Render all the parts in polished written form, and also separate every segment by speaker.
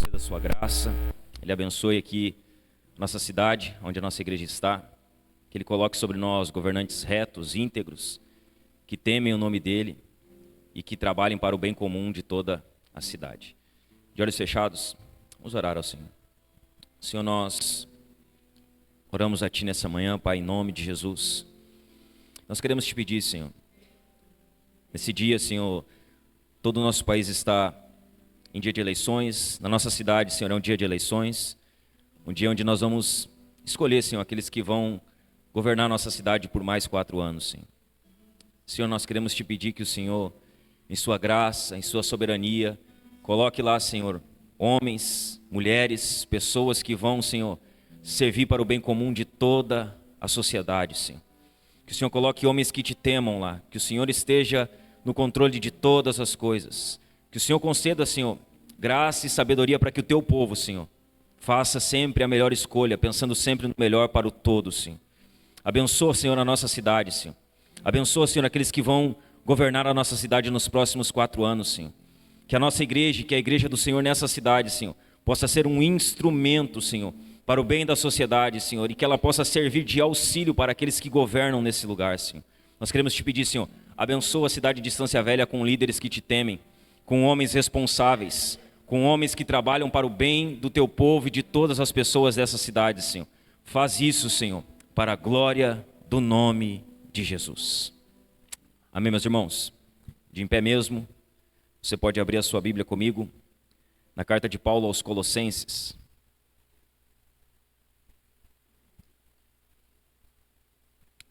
Speaker 1: conceda a sua graça, Ele abençoe aqui nossa cidade, onde a nossa igreja está, que Ele coloque sobre nós governantes retos, íntegros, que temem o nome dEle e que trabalhem para o bem comum de toda a cidade. De olhos fechados, vamos orar ao Senhor. Senhor, nós oramos a Ti nessa manhã, Pai, em nome de Jesus. Nós queremos Te pedir, Senhor, nesse dia, Senhor, todo o nosso país está em dia de eleições, na nossa cidade, Senhor, é um dia de eleições, um dia onde nós vamos escolher, Senhor, aqueles que vão governar a nossa cidade por mais 4 anos, Senhor. Senhor, nós queremos Te pedir que o Senhor, em Sua graça, em Sua soberania, coloque lá, Senhor, homens, mulheres, pessoas que vão, Senhor, servir para o bem comum de toda a sociedade, Senhor. Que o Senhor coloque homens que Te temam lá, que o Senhor esteja no controle de todas as coisas. Que o Senhor conceda, Senhor, graça e sabedoria para que o Teu povo, Senhor, faça sempre a melhor escolha, pensando sempre no melhor para o todo, Senhor. Abençoa, Senhor, a nossa cidade, Senhor. Abençoa, Senhor, aqueles que vão governar a nossa cidade nos próximos 4 anos, Senhor. Que a nossa igreja, que a igreja do Senhor nessa cidade, Senhor, possa ser um instrumento, Senhor, para o bem da sociedade, Senhor, e que ela possa servir de auxílio para aqueles que governam nesse lugar, Senhor. Nós queremos Te pedir, Senhor, abençoa a cidade de Estância Velha com líderes que Te temem, com homens responsáveis, com homens que trabalham para o bem do Teu povo e de todas as pessoas dessa cidade, Senhor. Faz isso, Senhor, para a glória do nome de Jesus. Amém, meus irmãos? De em pé mesmo, você pode abrir a sua Bíblia comigo, na carta de Paulo aos Colossenses.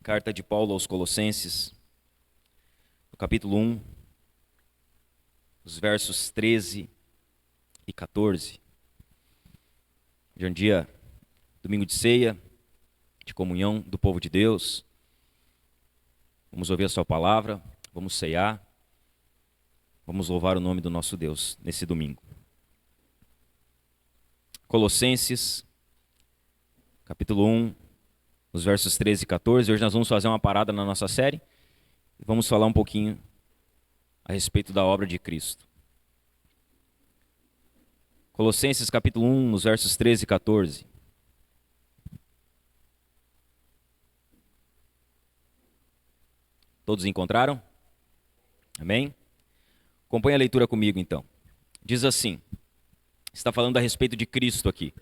Speaker 1: Carta de Paulo aos Colossenses, no capítulo 1, os versos 13 e 14. Hoje é um dia, domingo de ceia, de comunhão do povo de Deus. Vamos ouvir a Sua palavra, vamos ceiar, vamos louvar o nome do nosso Deus nesse domingo. Colossenses, capítulo 1, os versos 13 e 14. Hoje nós vamos fazer uma parada na nossa série e vamos falar um pouquinho a respeito da obra de Cristo. Colossenses capítulo 1, nos versos 13 e 14. Todos encontraram? Amém? Acompanhe a leitura comigo então. Diz assim, está falando a respeito de Cristo aqui.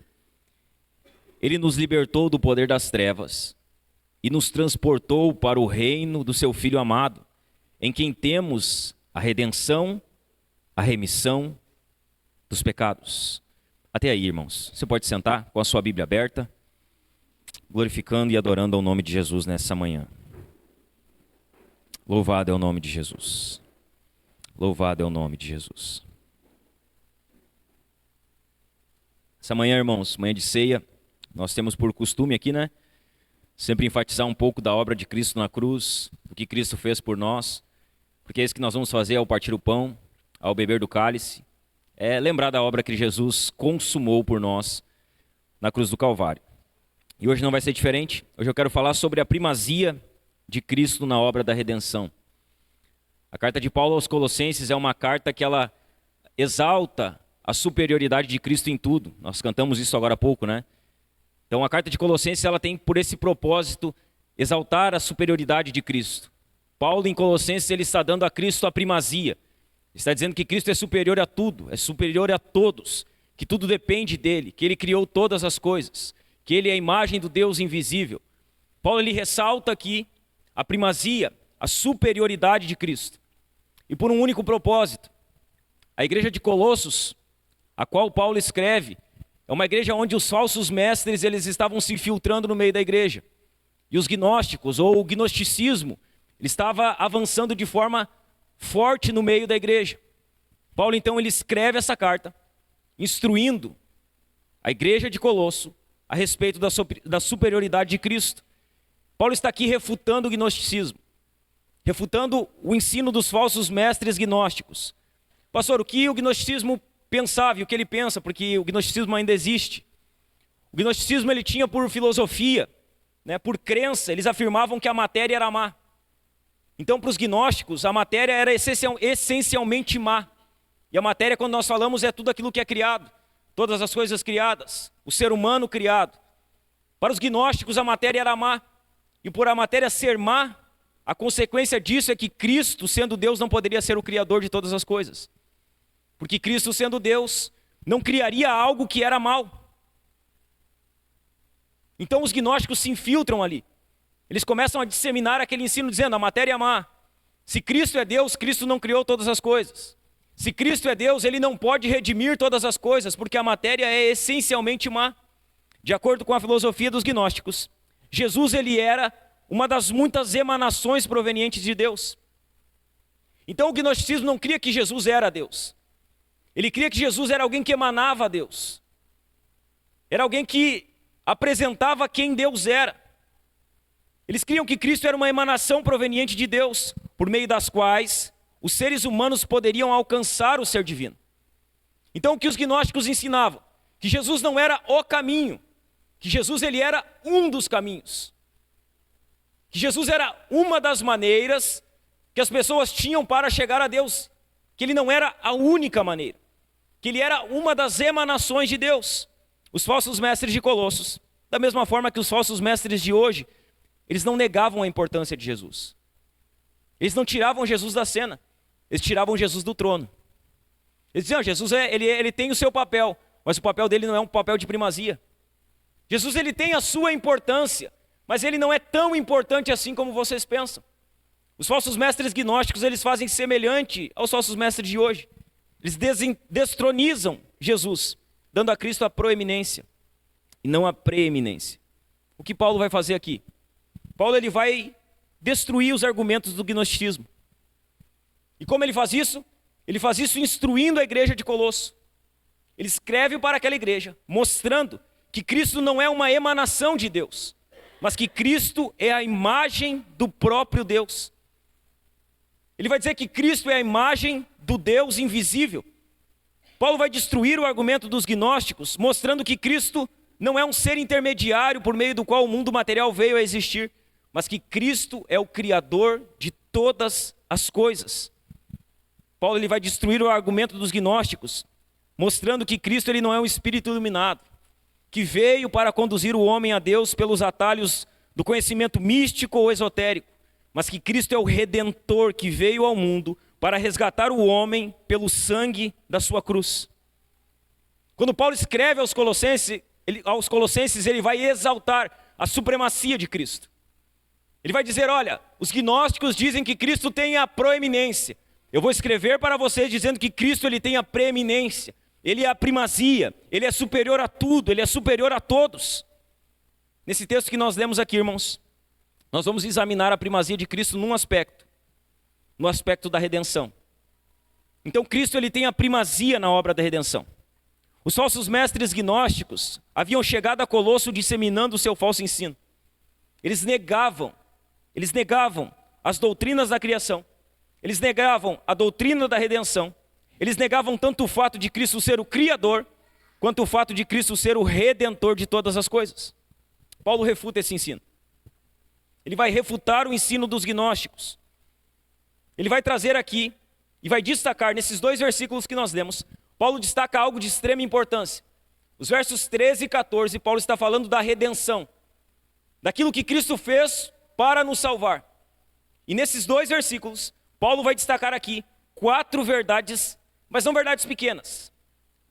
Speaker 1: Ele nos libertou do poder das trevas e nos transportou para o reino do seu Filho amado, em quem temos a redenção, a remissão dos pecados. Até aí, irmãos. Você pode sentar com a sua Bíblia aberta, glorificando e adorando ao nome de Jesus nessa manhã. Louvado é o nome de Jesus. Louvado é o nome de Jesus. Essa manhã, irmãos, manhã de ceia, nós temos por costume aqui, né? Sempre enfatizar um pouco da obra de Cristo na cruz, o que Cristo fez por nós. Porque é isso que nós vamos fazer ao partir o pão, ao beber do cálice, é lembrar da obra que Jesus consumou por nós na cruz do Calvário. E hoje não vai ser diferente. Hoje eu quero falar sobre a primazia de Cristo na obra da redenção. A carta de Paulo aos Colossenses é uma carta que ela exalta a superioridade de Cristo em tudo. Nós cantamos isso agora há pouco, né? Então a carta de Colossenses ela tem por esse propósito exaltar a superioridade de Cristo. Paulo em Colossenses ele está dando a Cristo a primazia. Ele está dizendo que Cristo é superior a tudo, é superior a todos, que tudo depende dele, que ele criou todas as coisas, que ele é a imagem do Deus invisível. Paulo ele ressalta aqui a primazia, a superioridade de Cristo. E por um único propósito. A igreja de Colossos, a qual Paulo escreve, é uma igreja onde os falsos mestres eles estavam se infiltrando no meio da igreja. E os gnósticos, ou o gnosticismo, ele estava avançando de forma forte no meio da igreja. Paulo então ele escreve essa carta, instruindo a igreja de Colosso a respeito da superioridade de Cristo. Paulo está aqui refutando o gnosticismo, refutando o ensino dos falsos mestres gnósticos. Pastor, o que o gnosticismo pensava e o que ele pensa, porque o gnosticismo ainda existe. O gnosticismo ele tinha por filosofia, né, por crença, eles afirmavam que a matéria era má. Então, para os gnósticos, a matéria era essencialmente má. E a matéria, quando nós falamos, é tudo aquilo que é criado. todas as coisas criadas, o ser humano criado. Para os gnósticos a matéria era má, e por a matéria ser má, a consequência disso é que Cristo, sendo Deus, não poderia ser o criador de todas as coisas. Porque Cristo, sendo Deus, não criaria algo que era mal. Então os gnósticos se infiltram ali. Eles começam a disseminar aquele ensino dizendo: a matéria é má. Se Cristo é Deus, Cristo não criou todas as coisas. Se Cristo é Deus, Ele não pode redimir todas as coisas, porque a matéria é essencialmente má. De acordo com a filosofia dos gnósticos, Jesus ele era uma das muitas emanações provenientes de Deus. Então o gnosticismo não cria que Jesus era Deus. Ele cria que Jesus era alguém que emanava a Deus. Era alguém que apresentava quem Deus era. Eles criam que Cristo era uma emanação proveniente de Deus, por meio das quais os seres humanos poderiam alcançar o ser divino. Então o que os gnósticos ensinavam? Que Jesus não era o caminho, que Jesus ele era um dos caminhos. Que Jesus era uma das maneiras que as pessoas tinham para chegar a Deus, que ele não era a única maneira, que ele era uma das emanações de Deus. Os falsos mestres de Colossos, da mesma forma que os falsos mestres de hoje, eles não negavam a importância de Jesus. Eles não tiravam Jesus da cena, eles tiravam Jesus do trono. Eles diziam: Jesus ele tem o seu papel, mas o papel dele não é um papel de primazia. Jesus ele tem a sua importância, mas ele não é tão importante assim como vocês pensam. Os falsos mestres gnósticos, eles fazem semelhante aos falsos mestres de hoje. Eles destronizam Jesus, dando a Cristo a proeminência e não a preeminência. O que Paulo vai fazer aqui? Paulo ele vai destruir os argumentos do gnosticismo. E como ele faz isso? Ele faz isso instruindo a igreja de Colosso. Ele escreve para aquela igreja, mostrando que Cristo não é uma emanação de Deus, mas que Cristo é a imagem do próprio Deus. Ele vai dizer que Cristo é a imagem do Deus invisível. Paulo vai destruir o argumento dos gnósticos, mostrando que Cristo não é um ser intermediário por meio do qual o mundo material veio a existir, mas que Cristo é o Criador de todas as coisas. Paulo ele vai destruir o argumento dos gnósticos, mostrando que Cristo ele não é um espírito iluminado, que veio para conduzir o homem a Deus pelos atalhos do conhecimento místico ou esotérico, mas que Cristo é o Redentor que veio ao mundo para resgatar o homem pelo sangue da sua cruz. Quando Paulo escreve aos Colossenses, ele vai exaltar a supremacia de Cristo. Ele vai dizer: olha, os gnósticos dizem que Cristo tem a proeminência. Eu vou escrever para vocês dizendo que Cristo ele tem a preeminência. Ele é a primazia, ele é superior a tudo, ele é superior a todos. Nesse texto que nós lemos aqui, irmãos, nós vamos examinar a primazia de Cristo num aspecto, no aspecto da redenção. Então Cristo ele tem a primazia na obra da redenção. Os falsos mestres gnósticos haviam chegado a Colosso disseminando o seu falso ensino. Eles negavam as doutrinas da criação, eles negavam a doutrina da redenção. Eles negavam tanto o fato de Cristo ser o Criador, quanto o fato de Cristo ser o Redentor de todas as coisas. Paulo refuta esse ensino. Ele vai refutar o ensino dos gnósticos. Ele vai trazer aqui, e vai destacar nesses 2 versículos que nós lemos, Paulo destaca algo de extrema importância. Os versos 13 e 14, Paulo está falando da redenção, daquilo que Cristo fez para nos salvar. E nesses 2 versículos, Paulo vai destacar aqui 4 verdades, mas não verdades pequenas.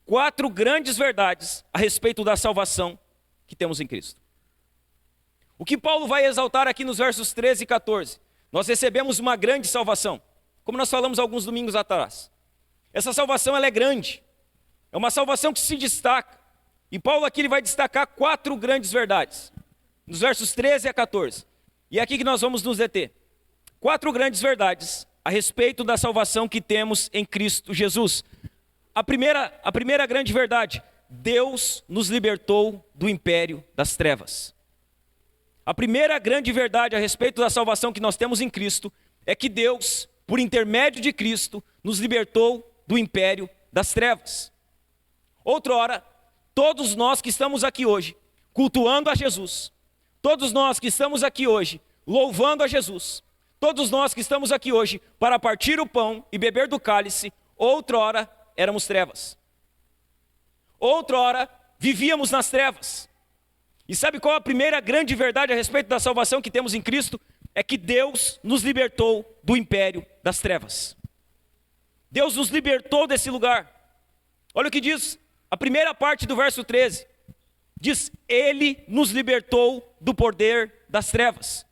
Speaker 1: 4 grandes verdades a respeito da salvação que temos em Cristo. O que Paulo vai exaltar aqui nos versos 13 e 14? Nós recebemos uma grande salvação, como nós falamos alguns domingos atrás. Essa salvação ela é grande, é uma salvação que se destaca. E Paulo aqui ele vai destacar 4 grandes verdades, nos versos 13 a 14. E é aqui que nós vamos nos deter. 4 grandes verdades a respeito da salvação que temos em Cristo Jesus. A primeira grande verdade: Deus nos libertou do império das trevas. A primeira grande verdade a respeito da salvação que nós temos em Cristo é que Deus, por intermédio de Cristo, nos libertou do império das trevas. Outrora, todos nós que estamos aqui hoje, cultuando a Jesus, todos nós que estamos aqui hoje, louvando a Jesus, todos nós que estamos aqui hoje para partir o pão e beber do cálice, outrora éramos trevas. Outrora, vivíamos nas trevas. E sabe qual a primeira grande verdade a respeito da salvação que temos em Cristo? É que Deus nos libertou do império das trevas. Deus nos libertou desse lugar. Olha o que diz a primeira parte do verso 13. Diz, Ele nos libertou do poder das trevas.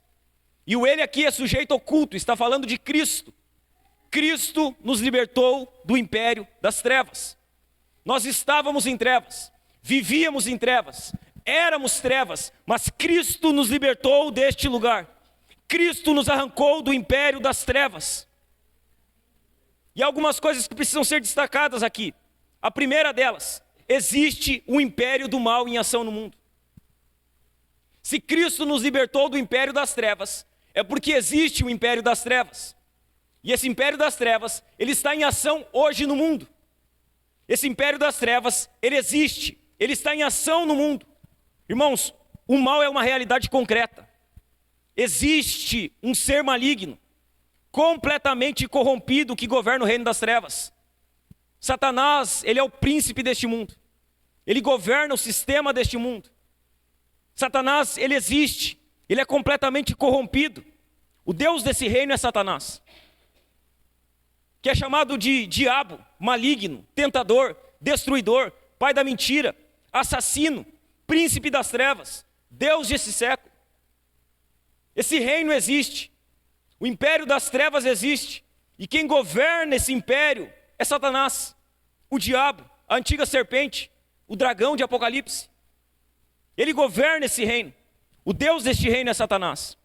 Speaker 1: E o Ele aqui é sujeito oculto, está falando de Cristo. Cristo nos libertou do império das trevas. Nós estávamos em trevas, vivíamos em trevas, éramos trevas, mas Cristo nos libertou deste lugar. Cristo nos arrancou do império das trevas. E algumas coisas que precisam ser destacadas aqui. A primeira delas, existe um império do mal em ação no mundo. Se Cristo nos libertou do império das trevas, é porque existe o império das trevas. E esse império das trevas, ele está em ação hoje no mundo. Esse império das trevas, ele existe, ele está em ação no mundo. Irmãos, o mal é uma realidade concreta. Existe um ser maligno, completamente corrompido, que governa o reino das trevas. Satanás, ele é o príncipe deste mundo. Ele governa o sistema deste mundo. Satanás, ele existe, ele é completamente corrompido. O Deus desse reino é Satanás, que é chamado de diabo, maligno, tentador, destruidor, pai da mentira, assassino, príncipe das trevas, Deus desse século. Esse reino existe, o império das trevas existe, e quem governa esse império é Satanás, o diabo, a antiga serpente, o dragão de Apocalipse. Ele governa esse reino, o Deus deste reino é Satanás.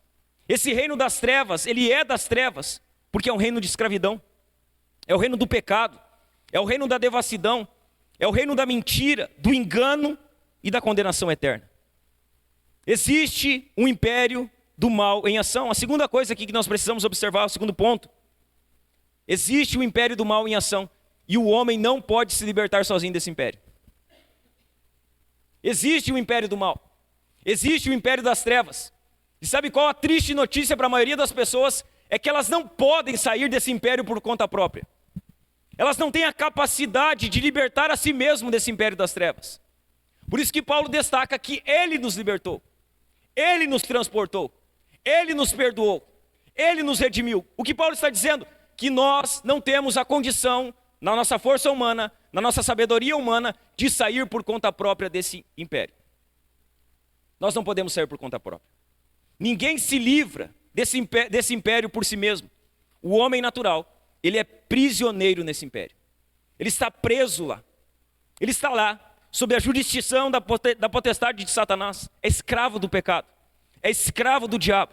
Speaker 1: Esse reino das trevas, ele é das trevas, porque é um reino de escravidão, é o reino do pecado, é o reino da devassidão, é o reino da mentira, do engano e da condenação eterna. Existe um império do mal em ação. A segunda coisa aqui que nós precisamos observar, o segundo ponto, existe o império do mal em ação, e o homem não pode se libertar sozinho desse império. Existe o império do mal, existe o império das trevas, e sabe qual a triste notícia para a maioria das pessoas? É que elas não podem sair desse império por conta própria. Elas não têm a capacidade de libertar a si mesmo desse império das trevas. Por isso que Paulo destaca que Ele nos libertou, Ele nos transportou, Ele nos perdoou, Ele nos redimiu. O que Paulo está dizendo? Que nós não temos a condição, na nossa força humana, na nossa sabedoria humana, de sair por conta própria desse império. Nós não podemos sair por conta própria. Ninguém se livra desse império por si mesmo. O homem natural, ele é prisioneiro nesse império. Ele está preso lá. Ele está lá, sob a jurisdição da potestade de Satanás. É escravo do pecado. É escravo do diabo.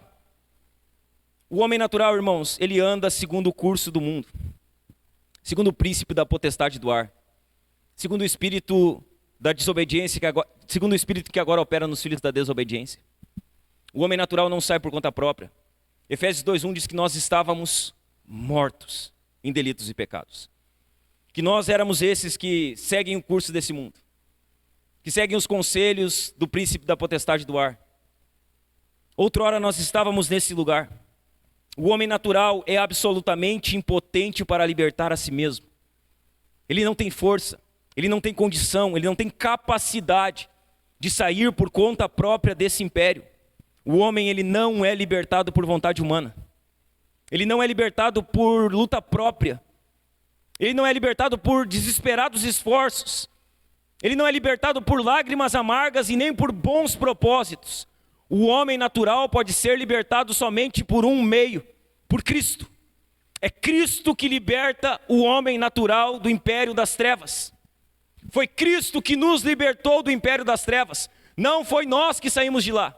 Speaker 1: O homem natural, irmãos, ele anda segundo o curso do mundo. Segundo o príncipe da potestade do ar. Segundo o espírito da desobediência, segundo o espírito que agora opera nos filhos da desobediência. O homem natural não sai por conta própria. Efésios 2:1 diz que nós estávamos mortos em delitos e pecados. Que nós éramos esses que seguem o curso desse mundo. Que seguem os conselhos do príncipe da potestade do ar. Outrora nós estávamos nesse lugar. O homem natural é absolutamente impotente para libertar a si mesmo. Ele não tem força, ele não tem condição, ele não tem capacidade de sair por conta própria desse império. O homem, ele não é libertado por vontade humana. Ele não é libertado por luta própria. Ele não é libertado por desesperados esforços. Ele não é libertado por lágrimas amargas e nem por bons propósitos. O homem natural pode ser libertado somente por um meio, por Cristo. É Cristo que liberta o homem natural do império das trevas. Foi Cristo que nos libertou do império das trevas. Não foi nós que saímos de lá.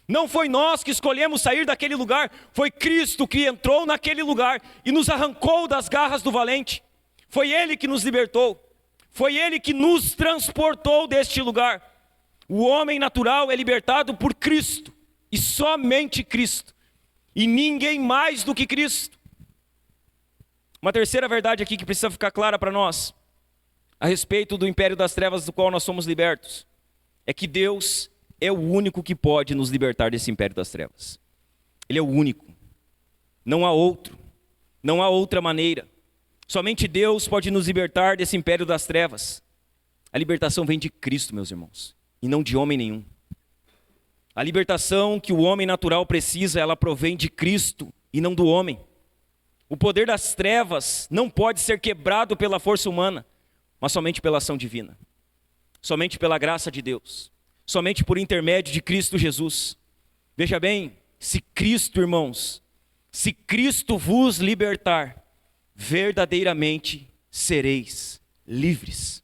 Speaker 1: Não foi nós que escolhemos sair daquele lugar. Foi Cristo que entrou naquele lugar e nos arrancou das garras do valente. Foi Ele que nos libertou. Foi Ele que nos transportou deste lugar. O homem natural é libertado por Cristo, e somente Cristo, e ninguém mais do que Cristo. Uma terceira verdade aqui que precisa ficar clara para nós, a respeito do império das trevas do qual nós somos libertos, é que Deus é o único que pode nos libertar desse império das trevas. Ele é o único, não há outro, não há outra maneira. Somente Deus pode nos libertar desse império das trevas. A libertação vem de Cristo, meus irmãos, e não de homem nenhum. A libertação que o homem natural precisa, ela provém de Cristo e não do homem. O poder das trevas não pode ser quebrado pela força humana, mas somente pela ação divina. Somente pela graça de Deus. Somente por intermédio de Cristo Jesus. Veja bem, se Cristo, irmãos, se Cristo vos libertar, verdadeiramente sereis livres.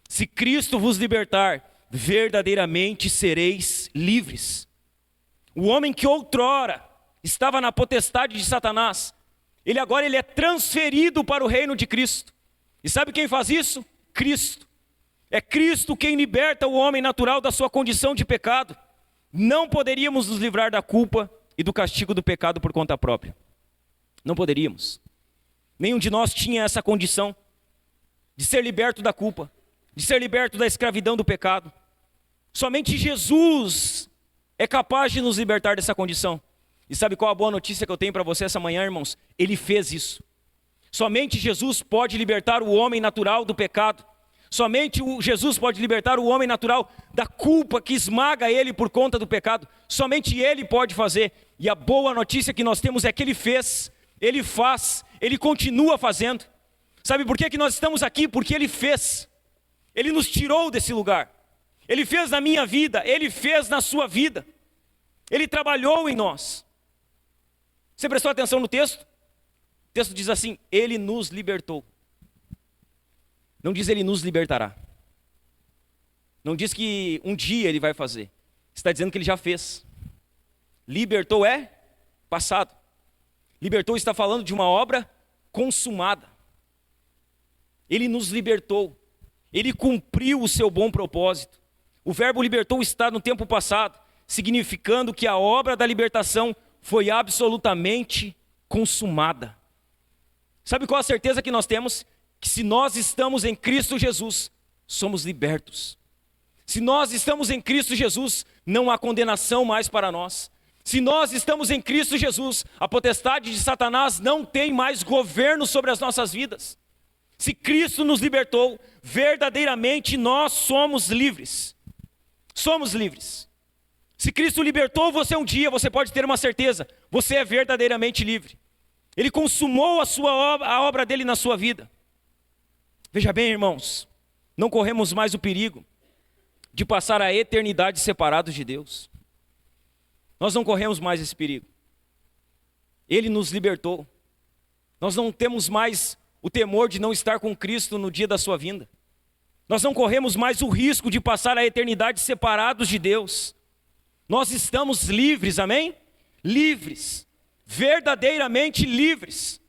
Speaker 1: Se Cristo vos libertar, verdadeiramente sereis livres. O homem que outrora estava na potestade de Satanás, ele agora é transferido para o reino de Cristo. E sabe quem faz isso? Cristo. É Cristo quem liberta o homem natural da sua condição de pecado. Não poderíamos nos livrar da culpa e do castigo do pecado por conta própria. Não poderíamos. Nenhum de nós tinha essa condição de ser liberto da culpa, de ser liberto da escravidão do pecado. Somente Jesus é capaz de nos libertar dessa condição. E sabe qual a boa notícia que eu tenho para você essa manhã, irmãos? Ele fez isso. Somente Jesus pode libertar o homem natural do pecado. Somente Jesus pode libertar o homem natural da culpa que esmaga ele por conta do pecado. Somente Ele pode fazer. E a boa notícia que nós temos é que Ele fez, Ele faz, Ele continua fazendo. Sabe por que nós estamos aqui? Porque Ele fez. Ele nos tirou desse lugar. Ele fez na minha vida, Ele fez na sua vida. Ele trabalhou em nós. Você prestou atenção no texto? O texto diz assim: Ele nos libertou. Não diz Ele nos libertará. Não diz que um dia Ele vai fazer. Está dizendo que Ele já fez. Libertou é passado. Libertou está falando de uma obra consumada. Ele nos libertou. Ele cumpriu o seu bom propósito. O verbo libertou está no tempo passado, significando que a obra da libertação foi absolutamente consumada. Sabe qual a certeza que nós temos? Que se nós estamos em Cristo Jesus, somos libertos. Se nós estamos em Cristo Jesus, não há condenação mais para nós. Se nós estamos em Cristo Jesus, a potestade de Satanás não tem mais governo sobre as nossas vidas. Se Cristo nos libertou, verdadeiramente nós somos livres. Somos livres. Se Cristo libertou você um dia, você pode ter uma certeza: você é verdadeiramente livre. Ele consumou a obra dele na sua vida. Veja bem, irmãos, não corremos mais o perigo de passar a eternidade separados de Deus. Nós não corremos mais esse perigo. Ele nos libertou. Nós não temos mais o temor de não estar com Cristo no dia da sua vinda. Nós não corremos mais o risco de passar a eternidade separados de Deus. Nós estamos livres, amém? Livres, verdadeiramente livres.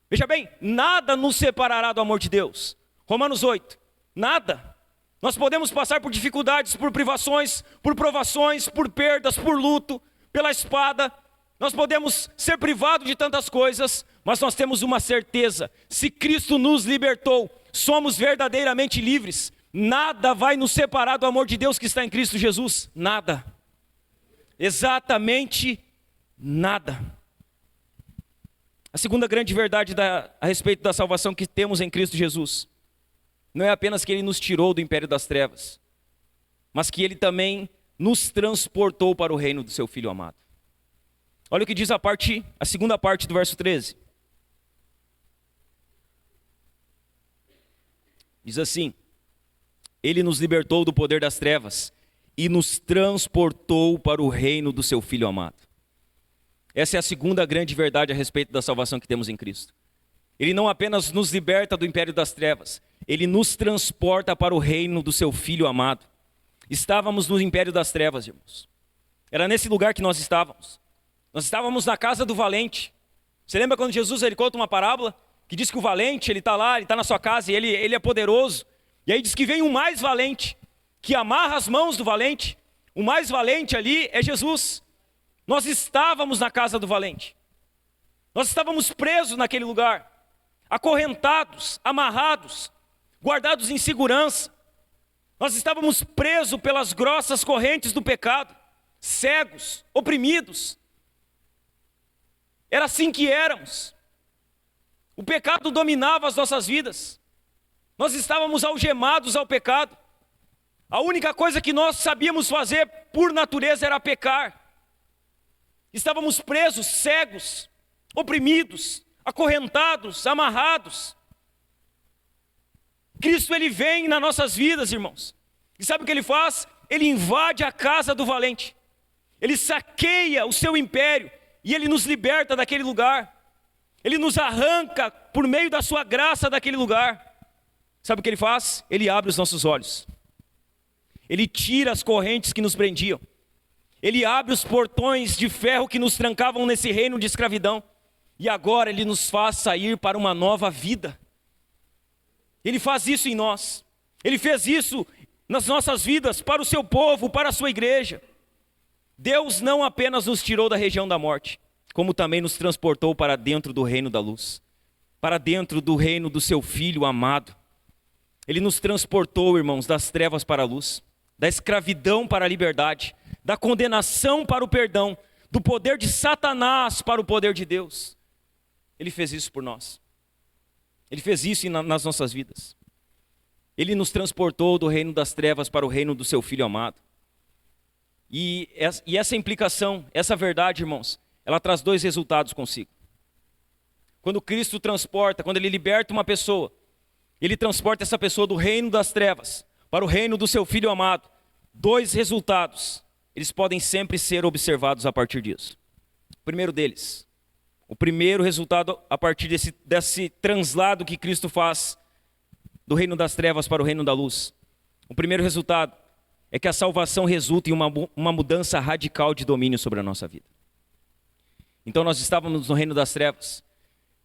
Speaker 1: Veja bem, nada nos separará do amor de Deus. Romanos 8, nada. Nós podemos passar por dificuldades, por privações, por provações, por perdas, por luto, pela espada. Nós podemos ser privados de tantas coisas, mas nós temos uma certeza: se Cristo nos libertou, somos verdadeiramente livres. Nada vai nos separar do amor de Deus que está em Cristo Jesus. Nada. Exatamente nada. A segunda grande verdade a respeito da salvação que temos em Cristo Jesus não é apenas que Ele nos tirou do império das trevas, mas que Ele também nos transportou para o reino do seu Filho amado. Olha o que diz a segunda parte do verso 13. Diz assim: Ele nos libertou do poder das trevas e nos transportou para o reino do seu Filho amado. Essa é a segunda grande verdade a respeito da salvação que temos em Cristo. Ele não apenas nos liberta do império das trevas, Ele nos transporta para o reino do seu Filho amado. Estávamos no império das trevas, irmãos. Era nesse lugar que nós estávamos. Nós estávamos na casa do valente. Você lembra quando Jesus ele conta uma parábola que diz que o valente, ele está lá, ele está na sua casa e ele é poderoso. E aí diz que vem um mais valente, que amarra as mãos do valente. O mais valente ali é Jesus. Nós estávamos na casa do valente. Nós estávamos presos naquele lugar, acorrentados, amarrados, guardados em segurança. Nós estávamos presos pelas grossas correntes do pecado, cegos, oprimidos. Era assim que éramos. O pecado dominava as nossas vidas. Nós estávamos algemados ao pecado. A única coisa que nós sabíamos fazer por natureza era pecar. Estávamos presos, cegos, oprimidos, acorrentados, amarrados. Cristo, ele vem nas nossas vidas, irmãos. E sabe o que ele faz? Ele invade a casa do valente. Ele saqueia o seu império e ele nos liberta daquele lugar. Ele nos arranca por meio da sua graça daquele lugar. Sabe o que ele faz? Ele abre os nossos olhos. Ele tira as correntes que nos prendiam. Ele abre os portões de ferro que nos trancavam nesse reino de escravidão. E agora ele nos faz sair para uma nova vida. Ele faz isso em nós. Ele fez isso nas nossas vidas, para o seu povo, para a sua igreja. Deus não apenas nos tirou da região da morte, como também nos transportou para dentro do reino da luz, para dentro do reino do seu Filho amado. Ele nos transportou, irmãos, das trevas para a luz, da escravidão para a liberdade, da condenação para o perdão, do poder de Satanás para o poder de Deus. Ele fez isso por nós. Ele fez isso nas nossas vidas. Ele nos transportou do reino das trevas para o reino do seu Filho amado. E essa implicação, essa verdade, irmãos, ela traz dois resultados consigo. Quando Cristo transporta, quando Ele liberta uma pessoa, Ele transporta essa pessoa do reino das trevas para o reino do seu Filho amado. Dois resultados, eles podem sempre ser observados a partir disso. O primeiro deles, o primeiro resultado a partir desse translado que Cristo faz do reino das trevas para o reino da luz. O primeiro resultado é que a salvação resulta em uma mudança radical de domínio sobre a nossa vida. Então nós estávamos no reino das trevas.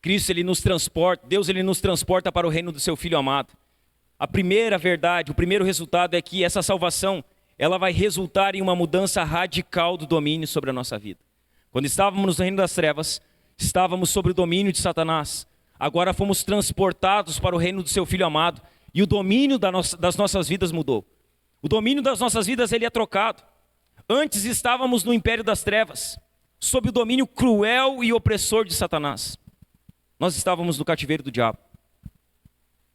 Speaker 1: Cristo, Ele nos transporta, Deus, Ele nos transporta para o reino do seu Filho amado. A primeira verdade, o primeiro resultado é que essa salvação, ela vai resultar em uma mudança radical do domínio sobre a nossa vida. Quando estávamos no reino das trevas, estávamos sob o domínio de Satanás. Agora fomos transportados para o reino do seu Filho amado e o domínio das nossas vidas mudou. O domínio das nossas vidas, ele é trocado. Antes estávamos no império das trevas, sob o domínio cruel e opressor de Satanás. Nós estávamos no cativeiro do diabo.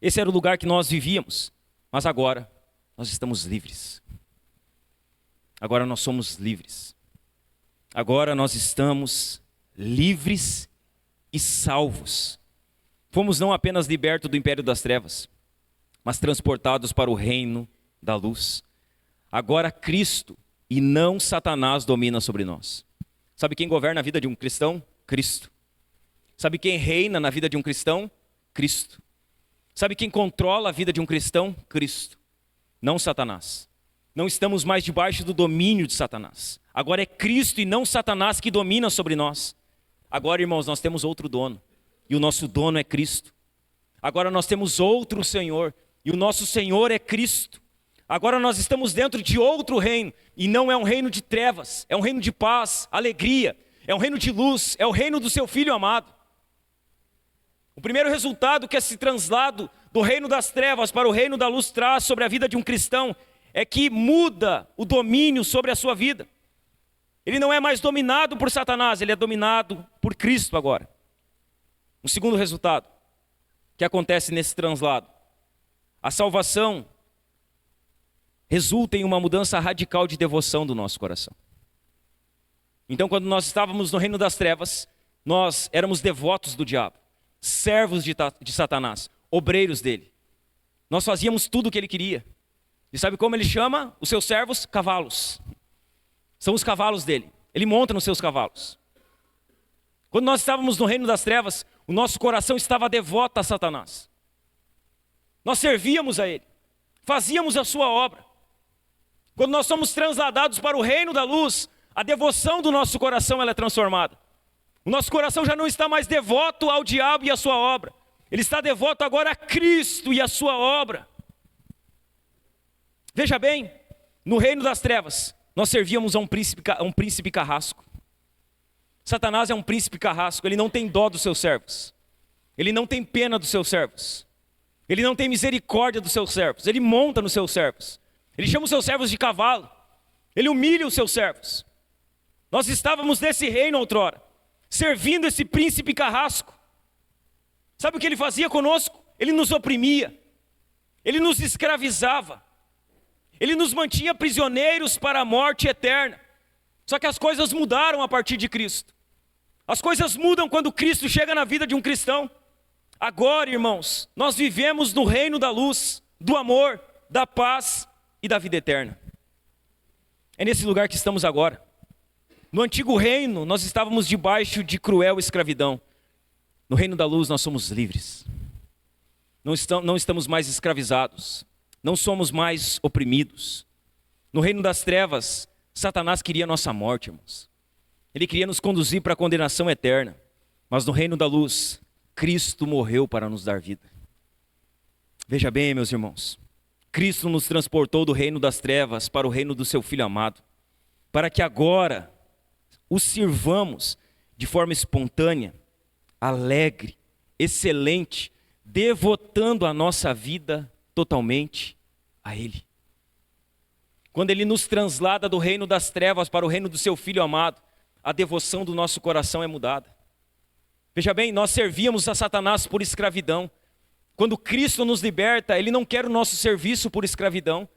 Speaker 1: Esse era o lugar que nós vivíamos, mas agora nós estamos livres. Agora nós somos livres. Agora nós estamos livres e salvos. Fomos não apenas libertos do império das trevas, mas transportados para o reino da luz. Agora Cristo e não Satanás domina sobre nós. Sabe quem governa a vida de um cristão? Cristo. Sabe quem reina na vida de um cristão? Cristo. Sabe quem controla a vida de um cristão? Cristo. Não Satanás. Não estamos mais debaixo do domínio de Satanás. Agora é Cristo e não Satanás que domina sobre nós. Agora, irmãos, nós temos outro dono. E o nosso dono é Cristo. Agora nós temos outro Senhor. E o nosso Senhor é Cristo. Agora nós estamos dentro de outro reino. E não é um reino de trevas. É um reino de paz, alegria. É um reino de luz. É o reino do seu Filho amado. O primeiro resultado que esse translado do reino das trevas para o reino da luz traz sobre a vida de um cristão é que muda o domínio sobre a sua vida. Ele não é mais dominado por Satanás, ele é dominado por Cristo agora. Um segundo resultado que acontece nesse translado. A salvação resulta em uma mudança radical de devoção do nosso coração. Então, quando nós estávamos no reino das trevas, nós éramos devotos do diabo, servos de Satanás, obreiros dele. Nós fazíamos tudo o que ele queria. E sabe como ele chama os seus servos? Cavalos. São os cavalos dele. Ele monta nos seus cavalos. Quando nós estávamos no reino das trevas, o nosso coração estava devoto a Satanás. Nós servíamos a ele, fazíamos a sua obra. Quando nós somos transladados para o reino da luz, a devoção do nosso coração ela é transformada. O nosso coração já não está mais devoto ao diabo e à sua obra. Ele está devoto agora a Cristo e à sua obra. Veja bem, no reino das trevas, nós servíamos a um príncipe carrasco. Satanás é um príncipe carrasco, ele não tem dó dos seus servos. Ele não tem pena dos seus servos. Ele não tem misericórdia dos seus servos. Ele monta nos seus servos. Ele chama os seus servos de cavalo. Ele humilha os seus servos. Nós estávamos nesse reino outrora, servindo esse príncipe carrasco. Sabe o que ele fazia conosco? Ele nos oprimia.
Speaker 2: Ele nos escravizava. Ele nos mantinha prisioneiros para a morte eterna. Só que as coisas mudaram a partir de Cristo. As coisas mudam quando Cristo chega na vida de um cristão. Agora, irmãos, nós vivemos no reino da luz, do amor, da paz e da vida eterna. É nesse lugar que estamos agora. No antigo reino, nós estávamos debaixo de cruel escravidão. No reino da luz, nós somos livres. Não estamos mais escravizados. Não somos mais oprimidos. No reino das trevas, Satanás queria nossa morte, irmãos. Ele queria nos conduzir para a condenação eterna. Mas no reino da luz, Cristo morreu para nos dar vida. Veja bem, meus irmãos. Cristo nos transportou do reino das trevas para o reino do seu Filho amado. Para que agora o sirvamos de forma espontânea, alegre, excelente, devotando a nossa vida totalmente a Ele. Quando Ele nos translada do reino das trevas para o reino do seu Filho amado, a devoção do nosso coração é mudada. Veja bem, nós servíamos a Satanás por escravidão. Quando Cristo nos liberta, Ele não quer o nosso serviço por escravidão.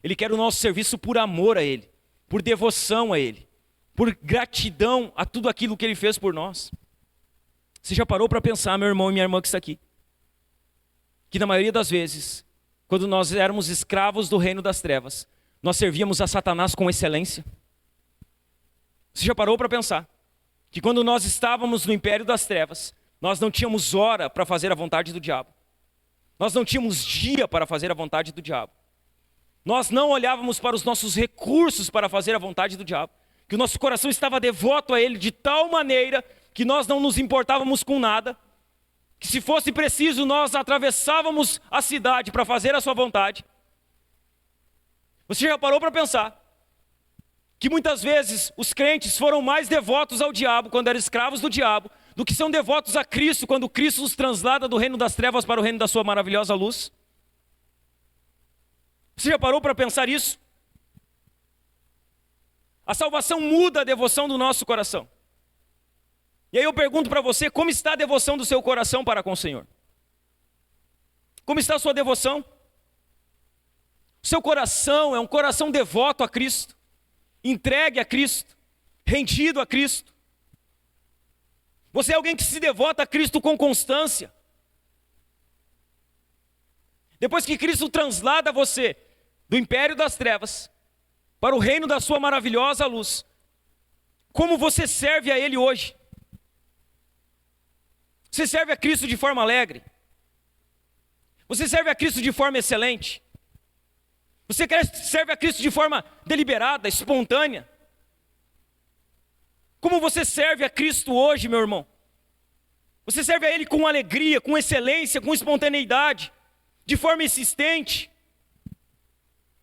Speaker 2: Ele quer o nosso serviço por amor a Ele, por devoção a Ele, por gratidão a tudo aquilo que Ele fez por nós. Você já parou para pensar, meu irmão e minha irmã que está aqui, que na maioria das vezes, quando nós éramos escravos do reino das trevas, nós servíamos a Satanás com excelência? Você já parou para pensar que quando nós estávamos no império das trevas, nós não tínhamos hora para fazer a vontade do diabo. Nós não tínhamos dia para fazer a vontade do diabo. Nós não olhávamos para os nossos recursos para fazer a vontade do diabo. Que o nosso coração estava devoto a Ele de tal maneira que nós não nos importávamos com nada. Que se fosse preciso, nós atravessávamos a cidade para fazer a sua vontade. Você já parou para pensar que muitas vezes os crentes foram mais devotos ao diabo quando eram escravos do diabo do que são devotos a Cristo quando Cristo os translada do reino das trevas para o reino da sua maravilhosa luz? Você já parou para pensar isso? A salvação muda a devoção do nosso coração. E aí eu pergunto para você, como está a devoção do seu coração para com o Senhor? Como está a sua devoção? O seu coração é um coração devoto a Cristo, entregue a Cristo, rendido a Cristo. Você é alguém que se devota a Cristo com constância. Depois que Cristo translada você do império das trevas para o reino da sua maravilhosa luz, como você serve a Ele hoje? Você serve a Cristo de forma alegre? Você serve a Cristo de forma excelente? Você serve a Cristo de forma deliberada, espontânea? Como você serve a Cristo hoje, meu irmão? Você serve a Ele com alegria, com excelência, com espontaneidade, de forma insistente?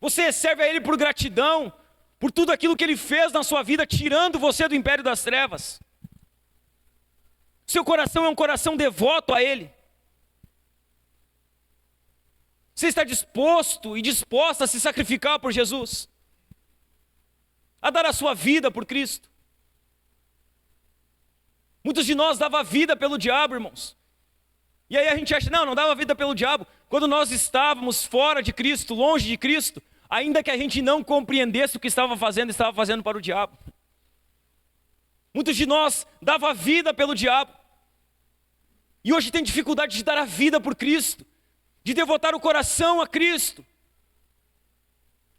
Speaker 2: Você serve a Ele por gratidão, por tudo aquilo que Ele fez na sua vida, tirando você do império das trevas? Seu coração é um coração devoto a Ele? Você está disposto e disposta a se sacrificar por Jesus? A dar a sua vida por Cristo? Muitos de nós davam a vida pelo diabo, irmãos. E aí a gente acha, não dava vida pelo diabo. Quando nós estávamos fora de Cristo, longe de Cristo, ainda que a gente não compreendesse o que estava fazendo para o diabo. Muitos de nós davam a vida pelo diabo. E hoje tem dificuldade de dar a vida por Cristo, de devotar o coração a Cristo.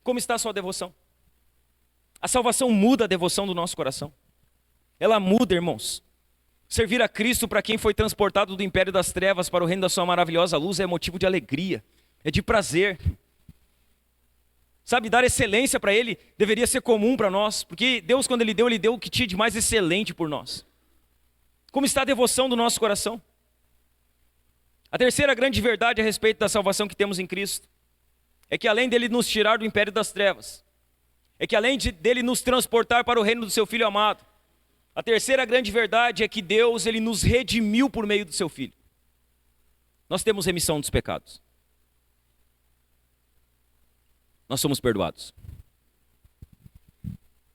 Speaker 2: Como está a sua devoção? A salvação muda a devoção do nosso coração. Ela muda, irmãos. Servir a Cristo para quem foi transportado do império das trevas para o reino da sua maravilhosa luz é motivo de alegria, é de prazer. Sabe, dar excelência para Ele deveria ser comum para nós, porque Deus, quando Ele deu o que tinha de mais excelente por nós. Como está a devoção do nosso coração? A terceira grande verdade a respeito da salvação que temos em Cristo é que além dele nos tirar do império das trevas, é que além dele nos transportar para o reino do seu Filho amado, a terceira grande verdade é que Deus, Ele nos redimiu por meio do seu Filho. Nós temos remissão dos pecados. Nós somos perdoados.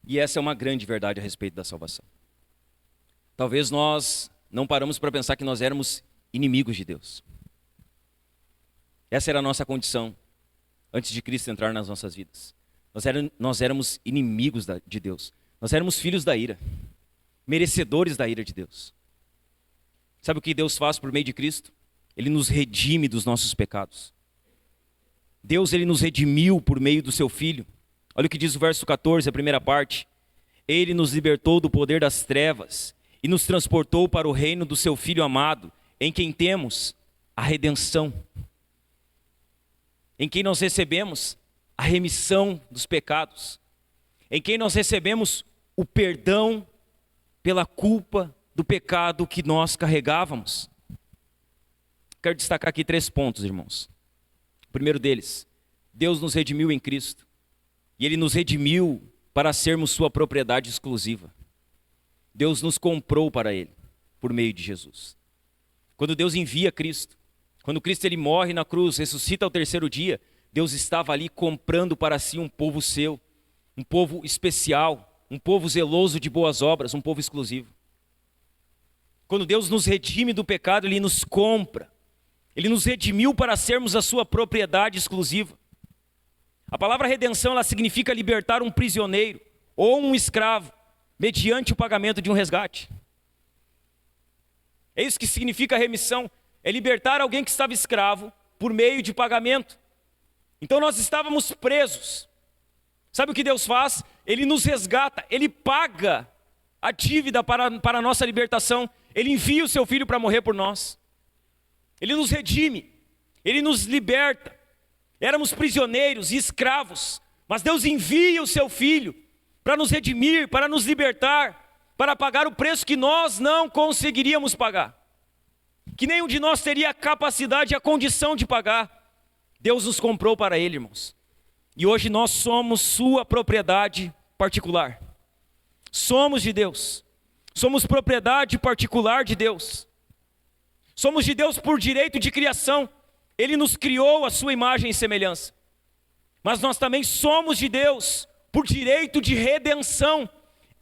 Speaker 2: E essa é uma grande verdade a respeito da salvação. Talvez nós não paramos para pensar que nós éramos inimigos de Deus.
Speaker 1: Essa era a nossa condição antes de Cristo entrar nas nossas vidas. Nós éramos inimigos de Deus. Nós éramos filhos da ira, merecedores da ira de Deus. Sabe o que Deus faz por meio de Cristo? Ele nos redime dos nossos pecados. Deus, ele nos redimiu por meio do seu Filho. Olha o que diz o verso 14, a primeira parte. Ele nos libertou do poder das trevas e nos transportou para o reino do seu Filho amado, em quem temos a redenção. Em quem nós recebemos a remissão dos pecados. Em quem nós recebemos o perdão pela culpa do pecado que nós carregávamos. Quero destacar aqui 3 pontos, irmãos. O primeiro deles, Deus nos redimiu em Cristo. E Ele nos redimiu para sermos sua propriedade exclusiva. Deus nos comprou para Ele, por meio de Jesus. Quando Deus envia Cristo, quando Cristo ele morre na cruz, ressuscita ao 3º dia, Deus estava ali comprando para si um povo seu, um povo especial, um povo zeloso de boas obras, um povo exclusivo. Quando Deus nos redime do pecado, Ele nos compra. Ele nos redimiu para sermos a sua propriedade exclusiva. A palavra redenção, ela significa libertar um prisioneiro ou um escravo, mediante o pagamento de um resgate. É isso que significa a remissão, é libertar alguém que estava escravo por meio de pagamento. Então nós estávamos presos. Sabe o que Deus faz? Ele nos resgata, Ele paga a dívida para a nossa libertação. Ele envia o seu Filho para morrer por nós. Ele nos redime, Ele nos liberta. Éramos prisioneiros e escravos, mas Deus envia o seu Filho para nos redimir, para nos libertar, para pagar o preço que nós não conseguiríamos pagar, que nenhum de nós teria a capacidade e a condição de pagar. Deus nos comprou para Ele, irmãos, e hoje nós somos sua propriedade particular. Somos de Deus, somos propriedade particular de Deus, somos de Deus por direito de criação. Ele nos criou à sua imagem e semelhança, mas nós também somos de Deus por direito de redenção.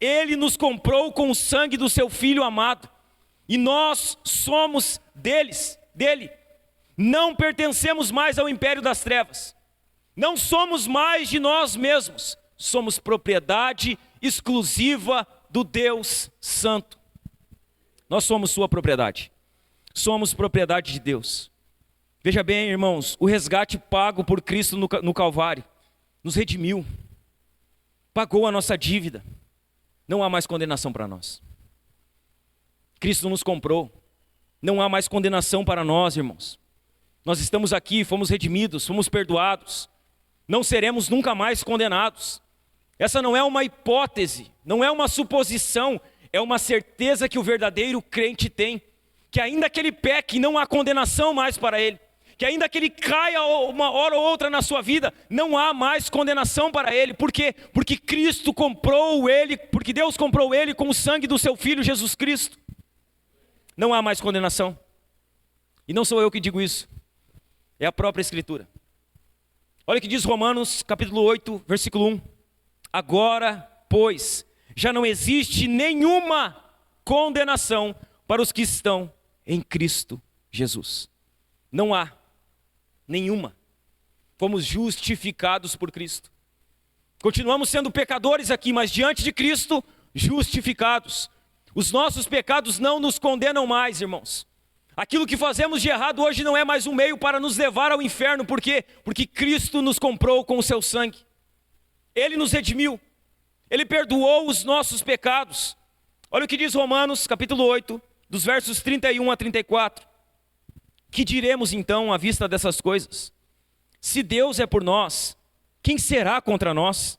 Speaker 1: Ele nos comprou com o sangue do seu Filho amado, e nós somos dele. Não pertencemos mais ao império das trevas, não somos mais de nós mesmos, somos propriedade exclusiva do Deus Santo. Nós somos sua propriedade, somos propriedade de Deus. Veja bem, irmãos, o resgate pago por Cristo no Calvário nos redimiu, pagou a nossa dívida, não há mais condenação para nós. Cristo nos comprou, não há mais condenação para nós, irmãos. Nós estamos aqui, fomos redimidos, fomos perdoados, não seremos nunca mais condenados. Essa não é uma hipótese, não é uma suposição, é uma certeza que o verdadeiro crente tem, que ainda que ele peque, não há condenação mais para ele. Que ainda que ele caia uma hora ou outra na sua vida, não há mais condenação para ele. Por quê? Porque Cristo comprou ele, porque Deus comprou ele com o sangue do seu Filho Jesus Cristo. Não há mais condenação. E não sou eu que digo isso, é a própria Escritura. Olha o que diz Romanos capítulo 8, versículo 1. Agora, pois, já não existe nenhuma condenação para os que estão em Cristo Jesus. Não há nenhuma. Fomos justificados por Cristo. Continuamos sendo pecadores aqui, mas diante de Cristo, justificados. Os nossos pecados não nos condenam mais, irmãos. Aquilo que fazemos de errado hoje não é mais um meio para nos levar ao inferno. Por quê? Porque Cristo nos comprou com o seu sangue. Ele nos redimiu. Ele perdoou os nossos pecados. Olha o que diz Romanos capítulo 8, dos versos 31 a 34. Que diremos então à vista dessas coisas? Se Deus é por nós, quem será contra nós?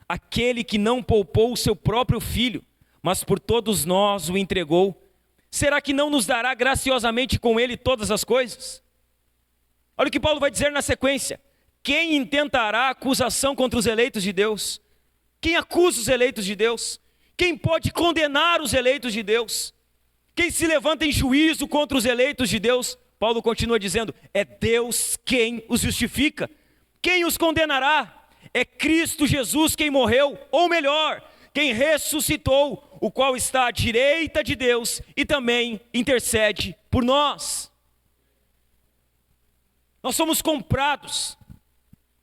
Speaker 1: Aquele que não poupou o seu próprio Filho, mas por todos nós o entregou, será que não nos dará graciosamente com ele todas as coisas? Olha o que Paulo vai dizer na sequência. Quem intentará acusação contra os eleitos de Deus? Quem acusa os eleitos de Deus? Quem pode condenar os eleitos de Deus? Quem se levanta em juízo contra os eleitos de Deus? Paulo continua dizendo, é Deus quem os justifica. Quem os condenará? É Cristo Jesus quem morreu, ou melhor, quem ressuscitou, o qual está à direita de Deus e também intercede por nós.
Speaker 2: Nós somos comprados.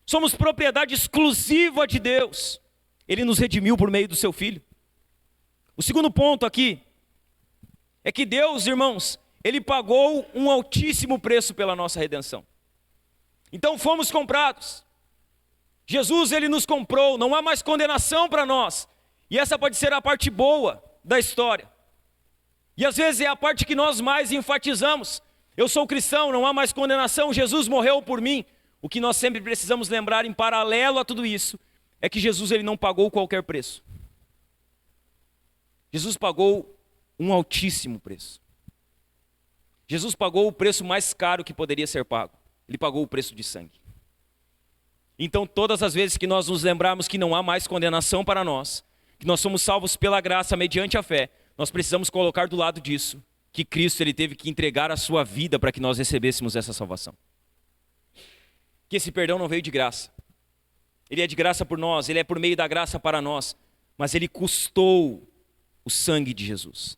Speaker 2: Somos propriedade exclusiva de Deus. Ele nos redimiu por meio do seu Filho. O segundo ponto aqui é que Deus, irmãos, Ele pagou um altíssimo preço pela nossa redenção. Então fomos comprados. Jesus, Ele nos comprou, não há mais condenação para nós. E essa pode ser a parte boa da história. E às vezes é a parte que nós mais enfatizamos. Eu sou cristão, não há mais condenação, Jesus morreu por mim. O que nós sempre precisamos lembrar em paralelo a tudo isso, é que Jesus Ele não pagou qualquer preço. Jesus pagou um altíssimo preço. Jesus pagou o preço mais caro que poderia ser pago. Ele pagou o preço de sangue. Então, todas as vezes que nós nos lembrarmos que não há mais condenação para nós, que nós somos salvos pela graça mediante a fé, nós precisamos colocar do lado disso, que Cristo Ele teve que entregar a sua vida para que nós recebêssemos essa salvação. Que esse perdão não veio de graça. Ele é de graça por nós, Ele é por meio da graça para nós, mas Ele custou o sangue de Jesus.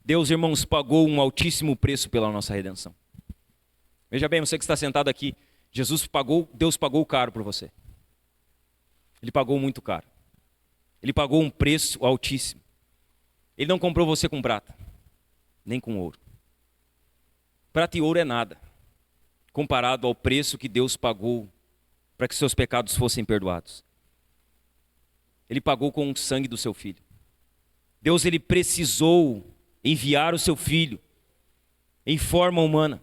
Speaker 2: Deus, irmãos, pagou um altíssimo preço pela nossa redenção. Veja bem, você que está sentado aqui, Deus pagou caro por você. Ele pagou muito caro. Ele pagou um preço altíssimo. Ele não comprou você com prata, nem com ouro. Prata e ouro é nada, comparado ao preço que Deus pagou para que seus pecados fossem perdoados. Ele pagou com o sangue do seu Filho. Deus, Ele precisou enviar o seu Filho em forma humana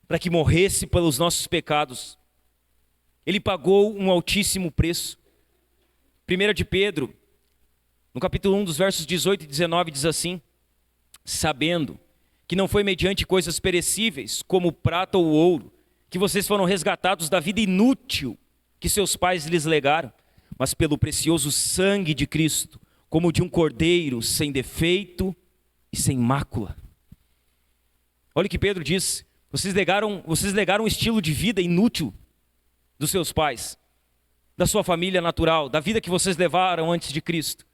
Speaker 2: para que morresse pelos nossos pecados. Ele pagou um altíssimo preço. 1 de Pedro, no capítulo 1, dos versos 18 e 19, diz assim: sabendo que não foi mediante coisas perecíveis, como prata ou ouro, que vocês foram resgatados da vida inútil que seus pais lhes legaram, mas pelo precioso sangue de Cristo, como de um cordeiro sem defeito e sem mácula. Olha o que Pedro diz: vocês legaram um estilo de vida inútil dos seus pais, da sua família natural, da vida que vocês levaram antes de Cristo.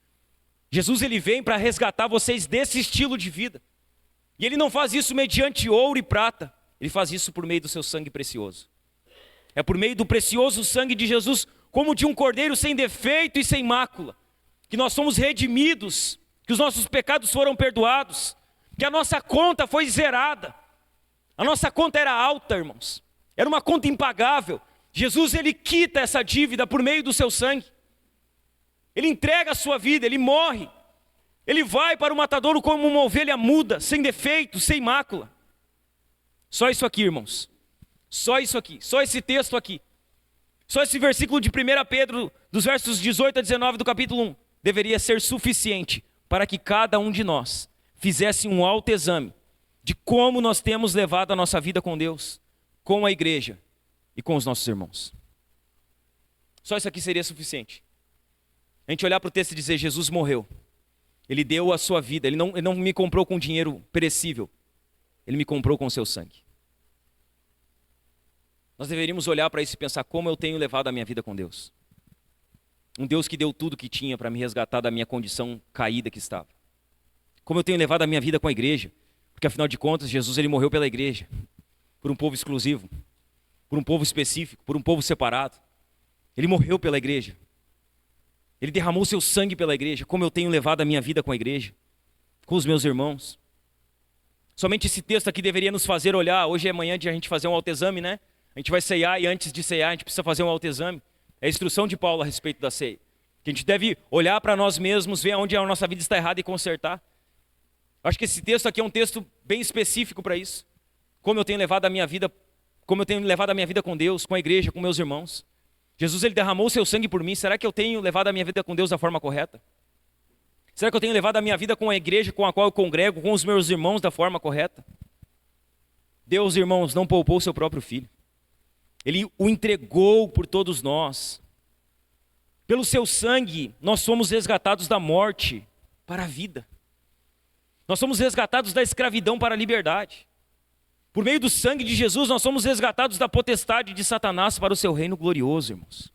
Speaker 2: Jesus, Ele vem para resgatar vocês desse estilo de vida. E Ele não faz isso mediante ouro e prata. Ele faz isso por meio do seu sangue precioso. É por meio do precioso sangue de Jesus, como de um cordeiro sem defeito e sem mácula, que nós somos redimidos, que os nossos pecados foram perdoados, que a nossa conta foi zerada. A nossa conta era alta, irmãos. Era uma conta impagável. Jesus, Ele quita essa dívida por meio do seu sangue. Ele entrega a sua vida, Ele morre. Ele vai para o matadouro como uma ovelha muda, sem defeito, sem mácula. Só isso aqui, irmãos. Só isso aqui, só esse texto aqui. Só esse versículo de 1 Pedro, dos versos 18 a 19 do capítulo 1, deveria ser suficiente para que cada um de nós fizesse um autoexame de como nós temos levado a nossa vida com Deus, com a igreja e com os nossos irmãos. Só isso aqui seria suficiente. A gente olhar para o texto e dizer: Jesus morreu. Ele deu a sua vida. Ele não me comprou com dinheiro perecível. Ele me comprou com o seu sangue. Nós deveríamos olhar para isso e pensar: como eu tenho levado a minha vida com Deus? Um Deus que deu tudo que tinha para me resgatar da minha condição caída que estava. Como eu tenho levado a minha vida com a igreja? Porque afinal de contas, Jesus, Ele morreu pela igreja. Por um povo exclusivo. Por um povo específico. Por um povo separado. Ele morreu pela igreja. Ele derramou seu sangue pela igreja. Como eu tenho levado a minha vida com a igreja? Com os meus irmãos? Somente esse texto aqui deveria nos fazer olhar. Hoje é manhã de a gente fazer um autoexame, né? A gente vai ceiar e antes de ceiar a gente precisa fazer um autoexame. É a instrução de Paulo a respeito da ceia. Que a gente deve olhar para nós mesmos, ver onde a nossa vida está errada e consertar. Acho que esse texto aqui é um texto bem específico para isso. Como eu tenho levado a minha vida, com Deus, com a igreja, com meus irmãos. Jesus, Ele derramou o seu sangue por mim. Será que eu tenho levado a minha vida com Deus da forma correta? Será que eu tenho levado a minha vida com a igreja com a qual eu congrego, com os meus irmãos da forma correta? Deus, irmãos, não poupou o seu próprio Filho. Ele o entregou por todos nós. Pelo seu sangue, nós somos resgatados da morte para a vida. Nós somos resgatados da escravidão para a liberdade. Por meio do sangue de Jesus, nós somos resgatados da potestade de Satanás para o seu reino glorioso, irmãos.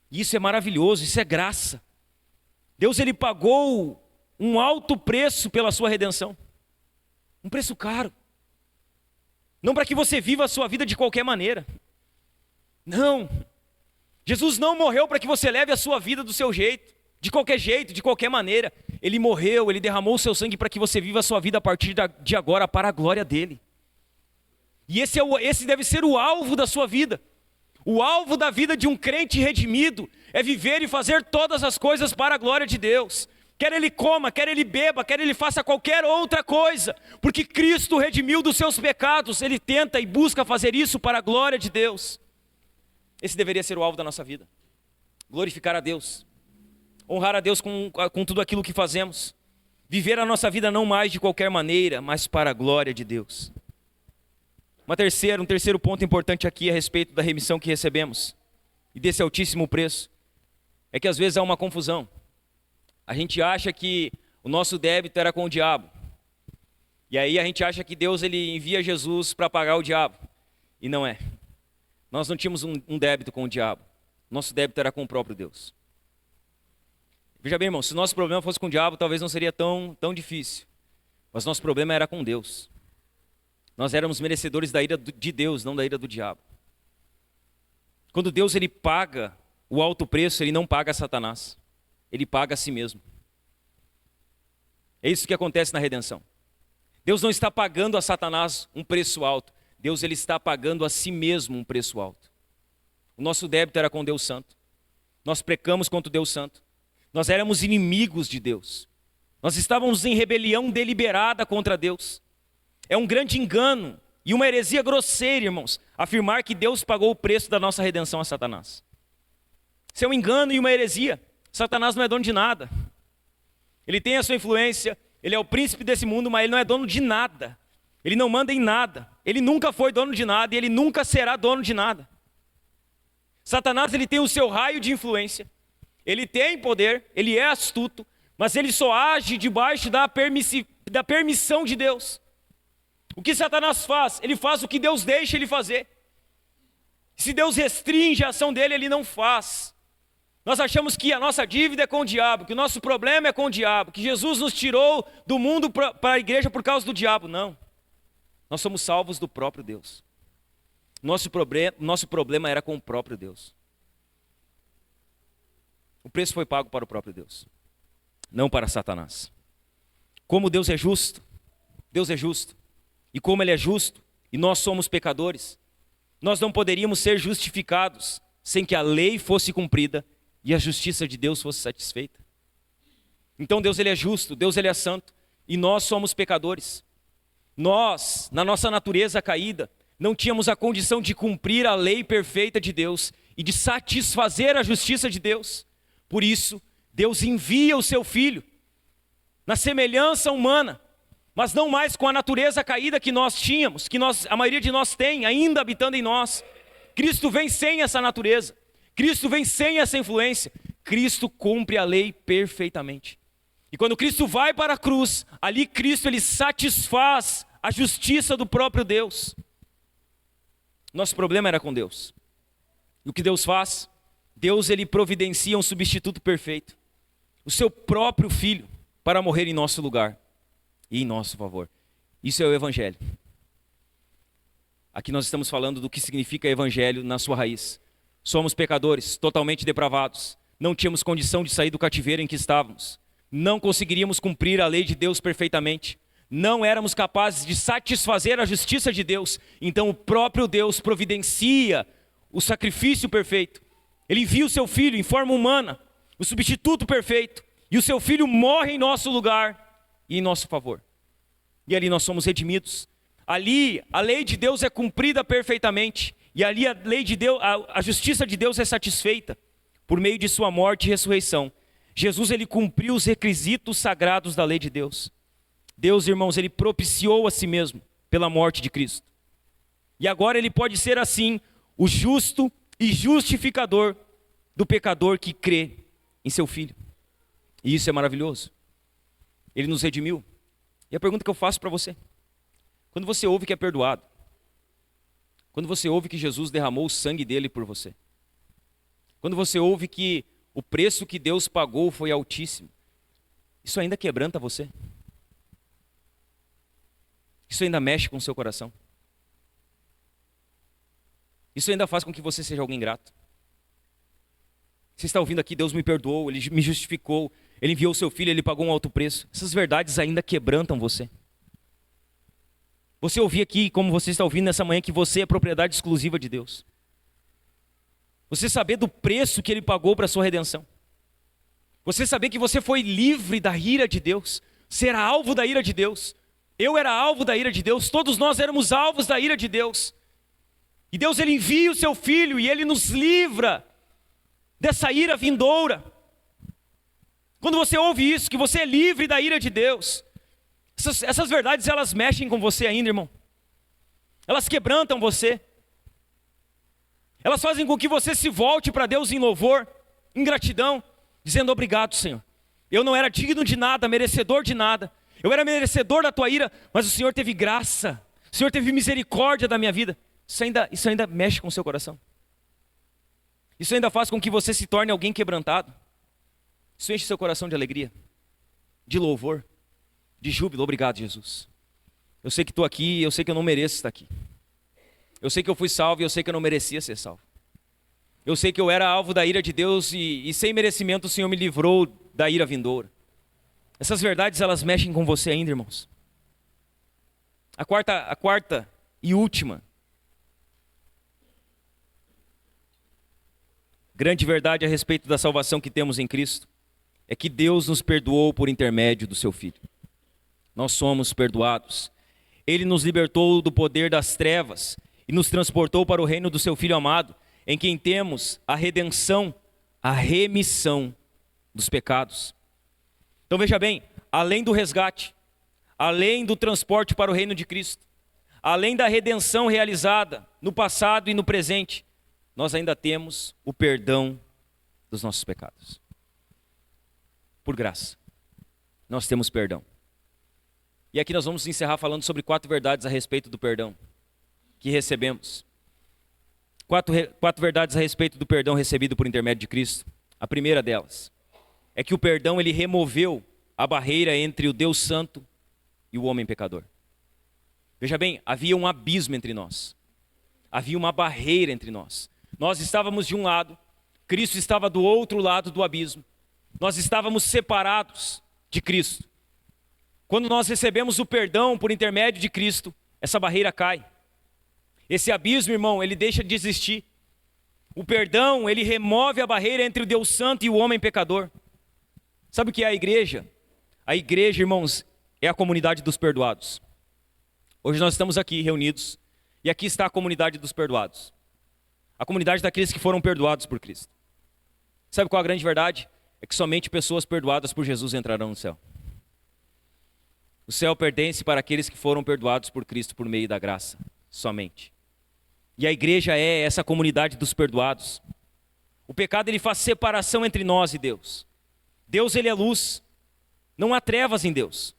Speaker 2: E isso é maravilhoso, isso é graça. Deus, Ele pagou um alto preço pela sua redenção. Um preço caro. não para que você viva a sua vida de qualquer maneira. Não. Jesus não morreu para que você leve a sua vida do seu jeito, de qualquer maneira. Ele morreu, ele derramou o seu sangue para que você viva a sua vida a partir de agora para a glória dele. E esse deve ser o alvo da sua vida. O alvo da vida de um crente redimido é viver e fazer todas as coisas para a glória de Deus. Quer ele coma, quer ele beba, quer ele faça qualquer outra coisa, porque Cristo redimiu dos seus pecados, ele tenta e busca fazer isso para a glória de Deus. Esse deveria ser o alvo da nossa vida. Glorificar a Deus, honrar a Deus com tudo aquilo que fazemos, viver a nossa vida não mais de qualquer maneira, mas para a glória de Deus. Um terceiro ponto importante aqui a respeito da remissão que recebemos e desse altíssimo preço, é que às vezes há uma confusão. A gente acha que o nosso débito era com o diabo. E aí a gente acha que Deus ele envia Jesus para pagar o diabo. E não é. Nós não tínhamos um débito com o diabo. Nosso débito era com o próprio Deus. Veja bem, irmão, se o nosso problema fosse com o diabo, talvez não seria tão difícil. Mas nosso problema era com Deus. Nós éramos merecedores da ira de Deus, não da ira do diabo. Quando Deus ele paga o alto preço, ele não paga a Satanás. Ele paga a si mesmo. É isso que acontece na redenção. Deus não está pagando a Satanás um preço alto. Deus ele está pagando a si mesmo um preço alto. O nosso débito era com Deus Santo. Nós pecamos contra o Deus Santo. Nós éramos inimigos de Deus. Nós estávamos em rebelião deliberada contra Deus. É um grande engano e uma heresia grosseira, irmãos, afirmar que Deus pagou o preço da nossa redenção a Satanás. Isso é um engano e uma heresia. Satanás não é dono de nada. Ele tem a sua influência, ele é o príncipe desse mundo, mas ele não é dono de nada. Ele não manda em nada. Ele nunca foi dono de nada e ele nunca será dono de nada. Satanás ele tem o seu raio de influência. Ele tem poder, ele é astuto, mas ele só age debaixo da permissão de Deus. O que Satanás faz? Ele faz o que Deus deixa ele fazer. Se Deus restringe a ação dele, ele não faz. Nós achamos que a nossa dívida é com o diabo, que o nosso problema é com o diabo, que Jesus nos tirou do mundo para a igreja por causa do diabo. Não. Nós somos salvos do próprio Deus. Nosso problema era com o próprio Deus. O preço foi pago para o próprio Deus, não para Satanás. Como Deus é justo, Deus é justo. E como Ele é justo, e nós somos pecadores, nós não poderíamos ser justificados sem que a lei fosse cumprida e a justiça de Deus fosse satisfeita. Então Deus ele é justo, Deus ele é santo, e nós somos pecadores. Nós, na nossa natureza caída, não tínhamos a condição de cumprir a lei perfeita de Deus e de satisfazer a justiça de Deus. Por isso, Deus envia o seu Filho, na semelhança humana, mas não mais com a natureza caída que nós tínhamos, a maioria de nós tem, ainda habitando em nós. Cristo vem sem essa natureza, Cristo vem sem essa influência, Cristo cumpre a lei perfeitamente. E quando Cristo vai para a cruz, ali Cristo ele satisfaz a justiça do próprio Deus. Nosso problema era com Deus. E o que Deus faz? Deus ele providencia um substituto perfeito, o seu próprio Filho, para morrer em nosso lugar e em nosso favor. Isso é o Evangelho. Aqui nós estamos falando do que significa Evangelho na sua raiz. Somos pecadores, totalmente depravados. Não tínhamos condição de sair do cativeiro em que estávamos. Não conseguiríamos cumprir a lei de Deus perfeitamente. Não éramos capazes de satisfazer a justiça de Deus. Então o próprio Deus providencia o sacrifício perfeito. Ele envia o seu Filho em forma humana, o substituto perfeito. E o seu Filho morre em nosso lugar e em nosso favor. E ali nós somos redimidos. Ali a lei de Deus é cumprida perfeitamente. E ali a lei de Deus, a justiça de Deus é satisfeita por meio de sua morte e ressurreição. Jesus ele cumpriu os requisitos sagrados da lei de Deus. Deus, irmãos, ele propiciou a si mesmo pela morte de Cristo. E agora ele pode ser assim o justo e justificador do pecador que crê em seu Filho. E isso é maravilhoso. Ele nos redimiu. E a pergunta que eu faço para você: quando você ouve que é perdoado, quando você ouve que Jesus derramou o sangue dele por você, quando você ouve que o preço que Deus pagou foi altíssimo, isso ainda quebranta você? Isso ainda mexe com o seu coração? Isso ainda faz com que você seja alguém grato. Você está ouvindo aqui, Deus me perdoou, Ele me justificou, Ele enviou o seu filho, Ele pagou um alto preço. Essas verdades ainda quebrantam você. Você ouvir aqui, como você está ouvindo nessa manhã, que você é propriedade exclusiva de Deus. Você saber do preço que Ele pagou para a sua redenção. Você saber que você foi livre da ira de Deus. Você era alvo da ira de Deus. Eu era alvo da ira de Deus. Todos nós éramos alvos da ira de Deus. E Deus, Ele envia o seu Filho e Ele nos livra dessa ira vindoura. Quando você ouve isso, que você é livre da ira de Deus, essas verdades, elas mexem com você ainda, irmão. Elas quebrantam você. Elas fazem com que você se volte para Deus em louvor, em gratidão, dizendo: obrigado, Senhor. Eu não era digno de nada, merecedor de nada. Eu era merecedor da tua ira, mas o Senhor teve graça. O Senhor teve misericórdia da minha vida. Isso ainda mexe com o seu coração. Isso ainda faz com que você se torne alguém quebrantado. Isso enche seu coração de alegria, de louvor, de júbilo. Obrigado, Jesus. Eu sei que estou aqui, eu sei que eu não mereço estar aqui. Eu sei que eu fui salvo e eu sei que eu não merecia ser salvo. Eu sei que eu era alvo da ira de Deus e sem merecimento o Senhor me livrou da ira vindoura. Essas verdades, elas mexem com você ainda, irmãos. A quarta e última grande verdade a respeito da salvação que temos em Cristo é que Deus nos perdoou por intermédio do seu Filho. Nós somos perdoados. Ele nos libertou do poder das trevas e nos transportou para o reino do seu Filho amado, em quem temos a redenção, a remissão dos pecados. Então veja bem, além do resgate, além do transporte para o reino de Cristo, além da redenção realizada no passado e no presente, nós ainda temos o perdão dos nossos pecados. Por graça, nós temos perdão. E aqui nós vamos encerrar falando sobre 4 verdades a respeito do perdão que recebemos. 4 verdades a respeito do perdão recebido por intermédio de Cristo. A primeira delas é que o perdão, ele removeu a barreira entre o Deus Santo e o homem pecador. Veja bem, havia um abismo entre nós. Havia uma barreira entre nós. Nós estávamos de um lado, Cristo estava do outro lado do abismo. Nós estávamos separados de Cristo. Quando nós recebemos o perdão por intermédio de Cristo, essa barreira cai. Esse abismo, irmão, ele deixa de existir. O perdão, ele remove a barreira entre o Deus Santo e o homem pecador. Sabe o que é a igreja? A igreja, irmãos, é a comunidade dos perdoados. Hoje nós estamos aqui reunidos, e aqui está a comunidade dos perdoados. A comunidade daqueles que foram perdoados por Cristo. Sabe qual é a grande verdade? É que somente pessoas perdoadas por Jesus entrarão no céu. O céu pertence para aqueles que foram perdoados por Cristo por meio da graça, somente. E a igreja é essa comunidade dos perdoados. O pecado, ele faz separação entre nós e Deus. Deus, ele é luz. Não há trevas em Deus.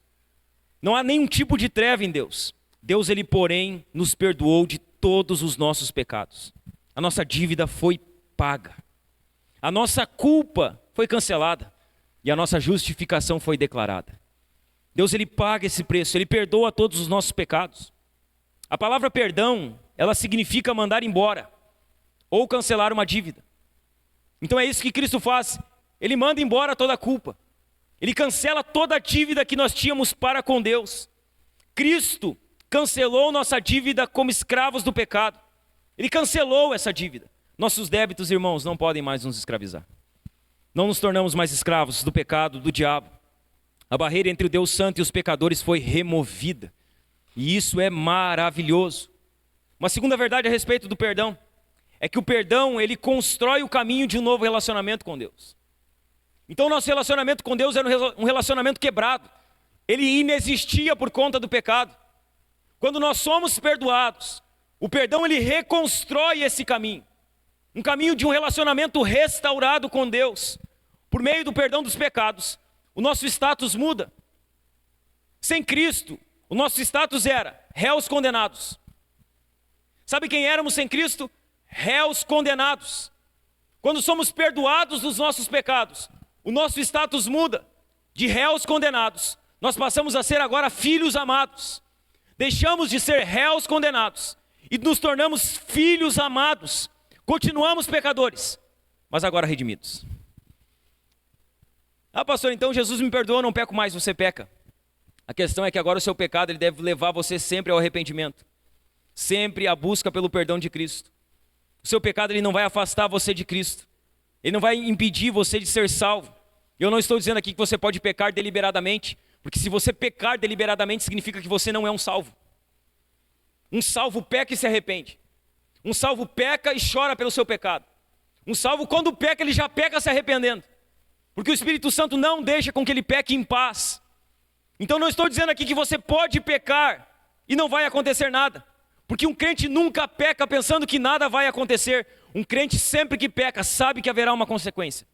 Speaker 2: Não há nenhum tipo de treva em Deus. Deus, ele, porém, nos perdoou de todos os nossos pecados. A nossa dívida foi paga. A nossa culpa foi cancelada. E a nossa justificação foi declarada. Deus, ele paga esse preço. Ele perdoa todos os nossos pecados. A palavra perdão, ela significa mandar embora ou cancelar uma dívida. Então é isso que Cristo faz. Ele manda embora toda a culpa. Ele cancela toda a dívida que nós tínhamos para com Deus. Cristo cancelou nossa dívida como escravos do pecado. Ele cancelou essa dívida. Nossos débitos, irmãos, não podem mais nos escravizar. Não nos tornamos mais escravos do pecado, do diabo. A barreira entre o Deus Santo e os pecadores foi removida. E isso é maravilhoso. Uma segunda verdade a respeito do perdão é que o perdão, ele constrói o caminho de um novo relacionamento com Deus. Então o nosso relacionamento com Deus era um relacionamento quebrado. Ele inexistia por conta do pecado. Quando nós somos perdoados, o perdão, ele reconstrói esse caminho. Um caminho de um relacionamento restaurado com Deus. Por meio do perdão dos pecados, o nosso status muda. Sem Cristo, o nosso status era réus condenados. Sabe quem éramos sem Cristo? Réus condenados. Quando somos perdoados dos nossos pecados, o nosso status muda. De réus condenados, nós passamos a ser agora filhos amados. Deixamos de ser réus condenados e nos tornamos filhos amados. Continuamos pecadores, mas agora redimidos. Ah, pastor, então Jesus me perdoa, eu não peco mais, você peca. A questão é que agora o seu pecado ele deve levar você sempre ao arrependimento, sempre à busca pelo perdão de Cristo. O seu pecado ele não vai afastar você de Cristo, ele não vai impedir você de ser salvo. Eu não estou dizendo aqui que você pode pecar deliberadamente, porque se você pecar deliberadamente significa que você não é um salvo. Um salvo peca e se arrepende. Um salvo peca e chora pelo seu pecado. Um salvo quando peca ele já peca se arrependendo, porque o Espírito Santo não deixa com que ele peque em paz. Então não estou dizendo aqui que você pode pecar e não vai acontecer nada, porque um crente nunca peca pensando que nada vai acontecer. Um crente sempre que peca sabe que haverá uma consequência.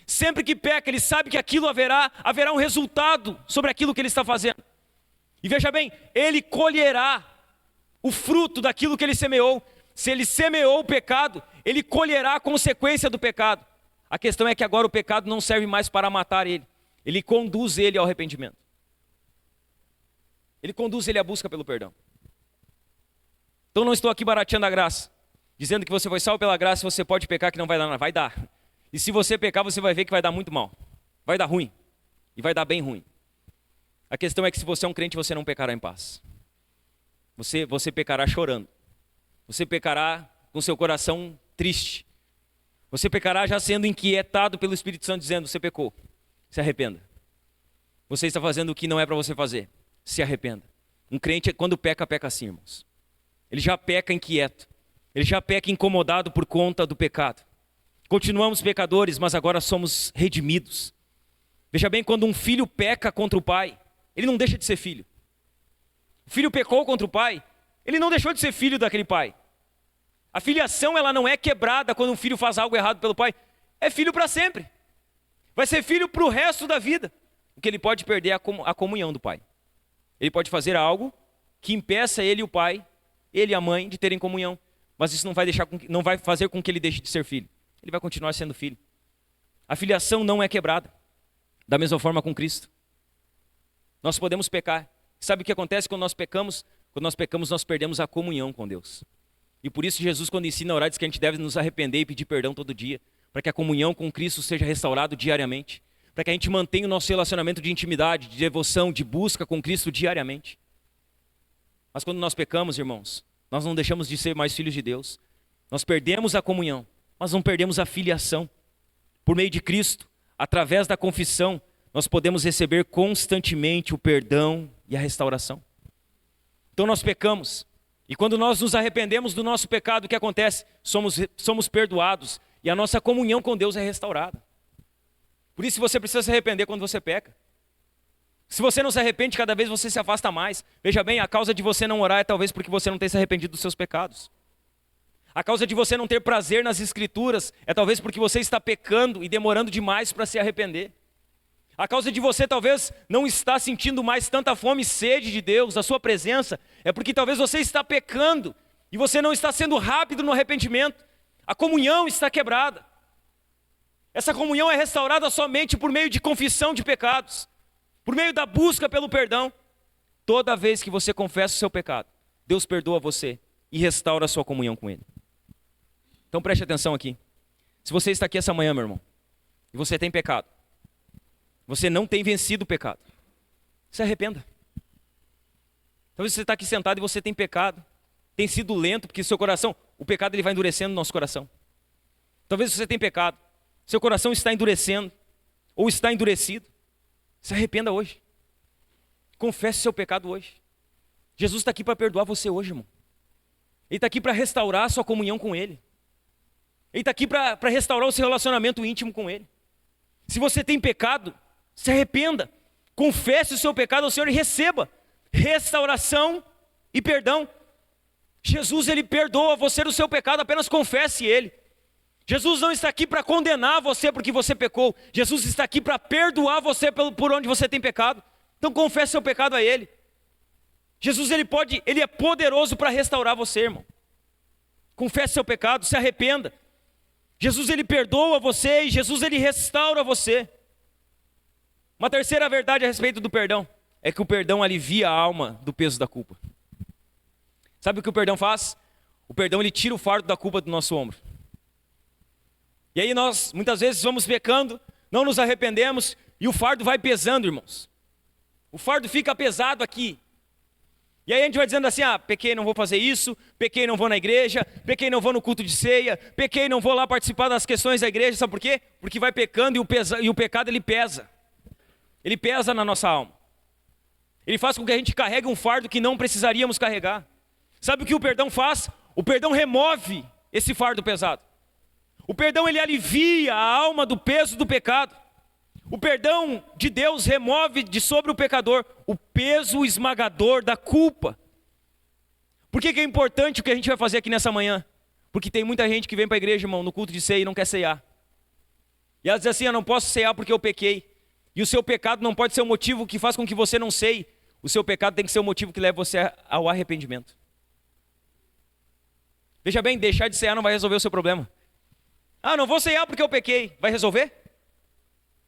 Speaker 2: Sempre que peca ele sabe que aquilo haverá um resultado sobre aquilo que ele está fazendo. E veja bem, ele colherá o fruto daquilo que ele semeou. Se ele semeou o pecado, ele colherá a consequência do pecado. A questão é que agora o pecado não serve mais para matar ele, ele conduz ele ao arrependimento. Ele conduz ele à busca pelo perdão. Então não estou aqui barateando a graça, dizendo que você foi salvo pela graça e você pode pecar que não vai dar nada. Vai dar. E se você pecar, você vai ver que vai dar muito mal. Vai dar ruim. E vai dar bem ruim. A questão é que se você é um crente, você não pecará em paz. Você pecará chorando. Você pecará com seu coração triste. Você pecará já sendo inquietado pelo Espírito Santo, dizendo, você pecou. Se arrependa. Você está fazendo o que não é para você fazer. Se arrependa. Um crente, quando peca, peca assim, irmãos. Ele já peca inquieto. Ele já peca incomodado por conta do pecado. Continuamos pecadores, mas agora somos redimidos. Veja bem, quando um filho peca contra o pai, ele não deixa de ser filho. O filho pecou contra o pai, ele não deixou de ser filho daquele pai. A filiação ela não é quebrada quando um filho faz algo errado pelo pai. É filho para sempre. Vai ser filho para o resto da vida. O que ele pode perder é a comunhão do pai. Ele pode fazer algo que impeça ele e o pai, ele e a mãe, de terem comunhão. Mas isso não vai fazer com que ele deixe de ser filho. Ele vai continuar sendo filho. A filiação não é quebrada. Da mesma forma com Cristo. Nós podemos pecar. Sabe o que acontece quando nós pecamos? Quando nós pecamos, nós perdemos a comunhão com Deus. E por isso Jesus, quando ensina a orar, diz que a gente deve nos arrepender e pedir perdão todo dia, para que a comunhão com Cristo seja restaurada diariamente, para que a gente mantenha o nosso relacionamento de intimidade, de devoção, de busca com Cristo diariamente. Mas quando nós pecamos, irmãos, nós não deixamos de ser mais filhos de Deus. Nós perdemos a comunhão, mas não perdemos a filiação. Por meio de Cristo, através da confissão, nós podemos receber constantemente o perdão e a restauração. Então nós pecamos, e quando nós nos arrependemos do nosso pecado, o que acontece? Somos perdoados, e a nossa comunhão com Deus é restaurada. Por isso você precisa se arrepender quando você peca. Se você não se arrepende, cada vez você se afasta mais. Veja bem, a causa de você não orar é talvez porque você não tem se arrependido dos seus pecados. A causa de você não ter prazer nas Escrituras é talvez porque você está pecando e demorando demais para se arrepender. A causa de você talvez não estar sentindo mais tanta fome e sede de Deus, da sua presença, é porque talvez você está pecando e você não está sendo rápido no arrependimento. A comunhão está quebrada. Essa comunhão é restaurada somente por meio de confissão de pecados, por meio da busca pelo perdão. Toda vez que você confessa o seu pecado, Deus perdoa você e restaura a sua comunhão com Ele. Então preste atenção aqui. Se você está aqui essa manhã, meu irmão, e você tem pecado, você não tem vencido o pecado, se arrependa. Talvez você está aqui sentado e você tem pecado, tem sido lento, porque seu coração, o pecado ele vai endurecendo no nosso coração. Talvez você tenha pecado, seu coração está endurecendo, ou está endurecido. Se arrependa hoje. Confesse seu pecado hoje. Jesus está aqui para perdoar você hoje, irmão. Ele está aqui para restaurar a sua comunhão com Ele. Ele está aqui para restaurar o seu relacionamento íntimo com Ele. Se você tem pecado, se arrependa. Confesse o seu pecado ao Senhor e receba restauração e perdão. Jesus, Ele perdoa você do seu pecado, apenas confesse Ele. Jesus não está aqui para condenar você porque você pecou. Jesus está aqui para perdoar você por onde você tem pecado. Então confesse seu pecado a Ele. Jesus, Ele é poderoso para restaurar você, irmão. Confesse seu pecado, se arrependa. Jesus, Ele perdoa você e Jesus, Ele restaura você. Uma terceira verdade a respeito do perdão é que o perdão alivia a alma do peso da culpa. Sabe o que o perdão faz? O perdão, ele tira o fardo da culpa do nosso ombro. E aí nós, muitas vezes, vamos pecando, não nos arrependemos, e o fardo vai pesando, irmãos. O fardo fica pesado aqui. E aí a gente vai dizendo assim, pequei, não vou fazer isso, pequei, não vou na igreja, pequei, não vou no culto de ceia, pequei, não vou lá participar das questões da igreja, sabe por quê? Porque vai pecando e o pecado, ele pesa. Ele pesa na nossa alma. Ele faz com que a gente carregue um fardo que não precisaríamos carregar. Sabe o que o perdão faz? O perdão remove esse fardo pesado. O perdão, ele alivia a alma do peso do pecado. O perdão de Deus remove de sobre o pecador o peso esmagador da culpa. Por que é importante o que a gente vai fazer aqui nessa manhã? Porque tem muita gente que vem para a igreja, irmão, no culto de ceia e não quer ceiar. E ela diz assim, eu não posso ceiar porque eu pequei. E o seu pecado não pode ser o motivo que faz com que você não ceie. O seu pecado tem que ser o motivo que leva você ao arrependimento. Veja bem, deixar de ceiar não vai resolver o seu problema. Não vou ceiar porque eu pequei. Vai resolver?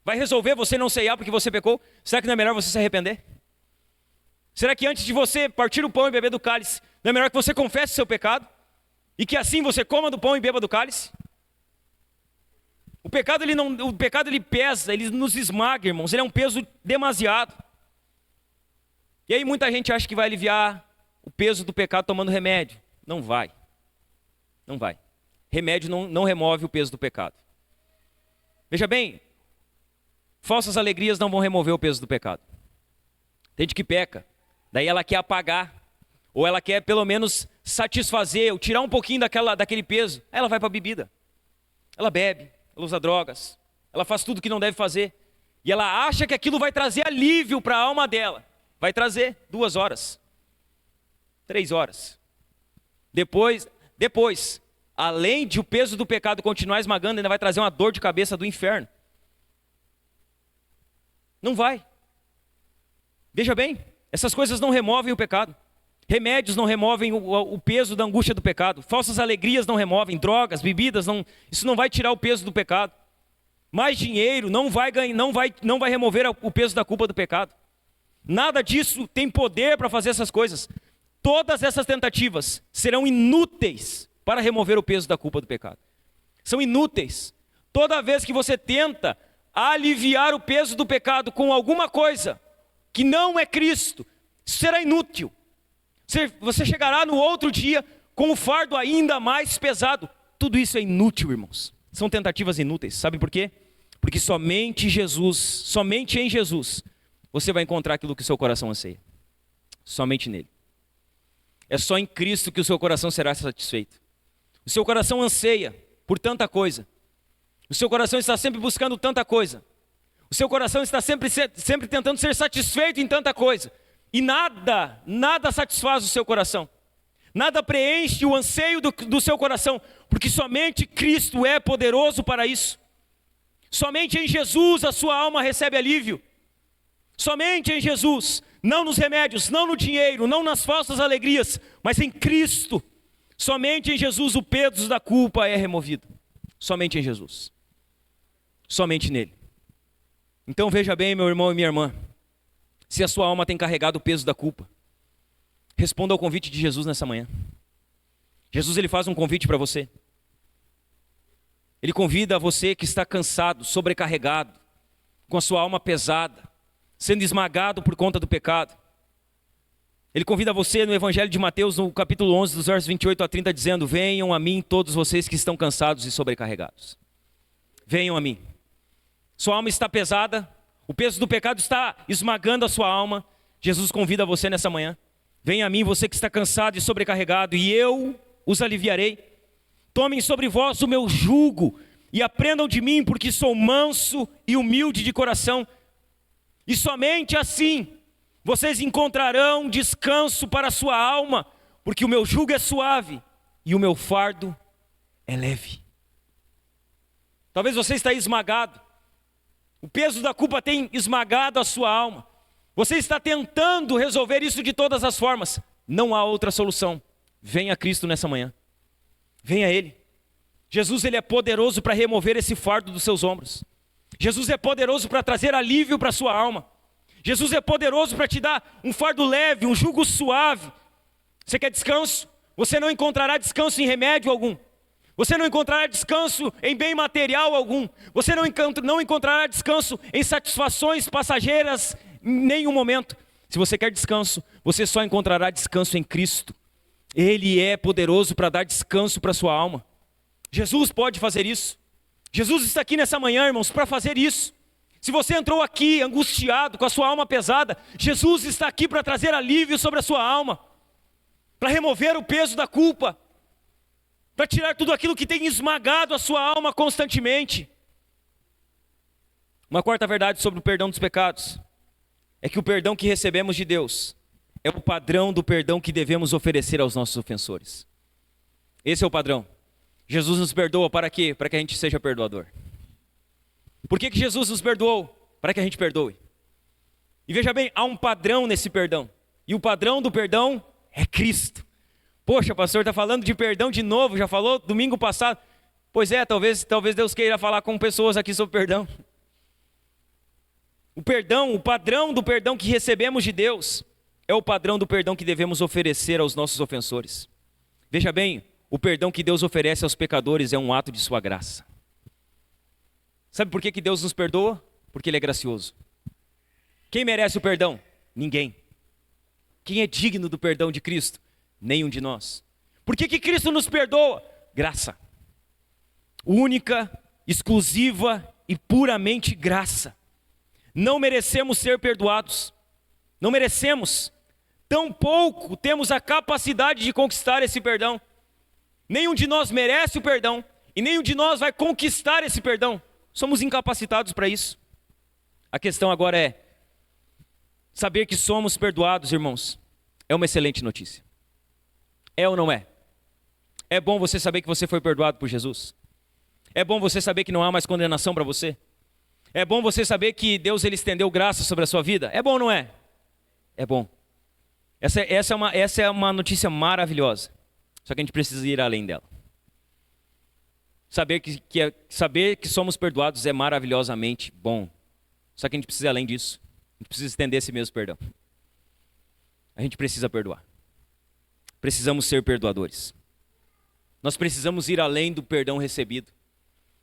Speaker 2: Vai resolver você não ceiar porque você pecou? Será que não é melhor você se arrepender? Será que antes de você partir o pão e beber do cálice, não é melhor que você confesse o seu pecado? E que assim você coma do pão e beba do cálice? O pecado ele pesa, ele nos esmaga, irmãos. Ele é um peso demasiado. E aí muita gente acha que vai aliviar o peso do pecado tomando remédio. Não vai. Não vai. Remédio não remove o peso do pecado. Veja bem, falsas alegrias não vão remover o peso do pecado. Tem gente que peca, daí ela quer apagar, ou ela quer pelo menos satisfazer, ou tirar um pouquinho daquele peso. Aí ela vai para a bebida. Ela bebe, ela usa drogas, ela faz tudo que não deve fazer. E ela acha que aquilo vai trazer alívio para a alma dela. Vai trazer 2 horas, 3 horas. Depois, além de o peso do pecado continuar esmagando, ainda vai trazer uma dor de cabeça do inferno. Não vai. Veja bem, essas coisas não removem o pecado. Remédios não removem o peso da angústia do pecado. Falsas alegrias não removem. Drogas, bebidas, isso não vai tirar o peso do pecado. Mais dinheiro não vai remover o peso da culpa do pecado. Nada disso tem poder para fazer essas coisas. Todas essas tentativas serão inúteis para remover o peso da culpa do pecado. São inúteis. Toda vez que você tenta aliviar o peso do pecado com alguma coisa que não é Cristo, será inútil. Você chegará no outro dia com o fardo ainda mais pesado. Tudo isso é inútil, irmãos. São tentativas inúteis. Sabe por quê? Porque somente em Jesus, você vai encontrar aquilo que o seu coração anseia. Somente nele. É só em Cristo que o seu coração será satisfeito. O seu coração anseia por tanta coisa. O seu coração está sempre buscando tanta coisa. O seu coração está sempre tentando ser satisfeito em tanta coisa. E nada satisfaz o seu coração. Nada preenche o anseio do seu coração. Porque somente Cristo é poderoso para isso. Somente em Jesus a sua alma recebe alívio. Somente em Jesus. Não nos remédios, não no dinheiro, não nas falsas alegrias, mas em Cristo. Somente em Jesus o peso da culpa é removido. Somente em Jesus. Somente nele. Então veja bem, meu irmão e minha irmã, se a sua alma tem carregado o peso da culpa, responda ao convite de Jesus nessa manhã. Jesus, ele faz um convite para você. Ele convida você que está cansado, sobrecarregado, com a sua alma pesada, sendo esmagado por conta do pecado. Ele convida você no Evangelho de Mateus, no capítulo 11, dos versos 28 a 30, dizendo: venham a mim todos vocês que estão cansados e sobrecarregados. Venham a mim. Sua alma está pesada, o peso do pecado está esmagando a sua alma. Jesus convida você nessa manhã. Venha a mim, você que está cansado e sobrecarregado, e eu os aliviarei. Tomem sobre vós o meu jugo e aprendam de mim, porque sou manso e humilde de coração. E somente assim vocês encontrarão descanso para a sua alma, porque o meu jugo é suave e o meu fardo é leve. Talvez você está esmagado. O peso da culpa tem esmagado a sua alma. Você está tentando resolver isso de todas as formas. Não há outra solução. Venha a Cristo nessa manhã. Venha a Ele. Jesus, Ele é poderoso para remover esse fardo dos seus ombros. Jesus é poderoso para trazer alívio para a sua alma. Jesus é poderoso para te dar um fardo leve, um jugo suave. Você quer descanso? Você não encontrará descanso em remédio algum. Você não encontrará descanso em bem material algum. Você não encontrará descanso em satisfações passageiras em nenhum momento. Se você quer descanso, você só encontrará descanso em Cristo. Ele é poderoso para dar descanso para a sua alma. Jesus pode fazer isso. Jesus está aqui nessa manhã, irmãos, para fazer isso. Se você entrou aqui angustiado, com a sua alma pesada, Jesus está aqui para trazer alívio sobre a sua alma, para remover o peso da culpa, para tirar tudo aquilo que tem esmagado a sua alma constantemente. Uma quarta verdade sobre o perdão dos pecados é que o perdão que recebemos de Deus é o padrão do perdão que devemos oferecer aos nossos ofensores. Esse é o padrão. Jesus nos perdoa para quê? Para que a gente seja perdoador. Por que Jesus nos perdoou? Para que a gente perdoe. E veja bem, há um padrão nesse perdão. E o padrão do perdão é Cristo. Poxa, pastor, está falando de perdão de novo, já falou domingo passado. Pois é, talvez Deus queira falar com pessoas aqui sobre perdão. O perdão, o padrão do perdão que recebemos de Deus é o padrão do perdão que devemos oferecer aos nossos ofensores. Veja bem, o perdão que Deus oferece aos pecadores é um ato de sua graça. Sabe por que Deus nos perdoa? Porque Ele é gracioso. Quem merece o perdão? Ninguém. Quem é digno do perdão de Cristo? Nenhum de nós. Por que Cristo nos perdoa? Graça. Única, exclusiva e puramente graça. Não merecemos ser perdoados. Não merecemos. Tampouco temos a capacidade de conquistar esse perdão. Nenhum de nós merece o perdão e nenhum de nós vai conquistar esse perdão. Somos incapacitados para isso. A questão agora é, saber que somos perdoados, irmãos, é uma excelente notícia. É ou não é? É bom você saber que você foi perdoado por Jesus. É bom você saber que não há mais condenação para você. É bom você saber que Deus ele estendeu graça sobre a sua vida. É bom ou não é? É bom. Essa é uma notícia maravilhosa. Só que a gente precisa ir além dela. Saber que somos perdoados é maravilhosamente bom. Só que a gente precisa ir além disso. A gente precisa estender esse mesmo perdão. A gente precisa perdoar. Precisamos ser perdoadores. Nós precisamos ir além do perdão recebido.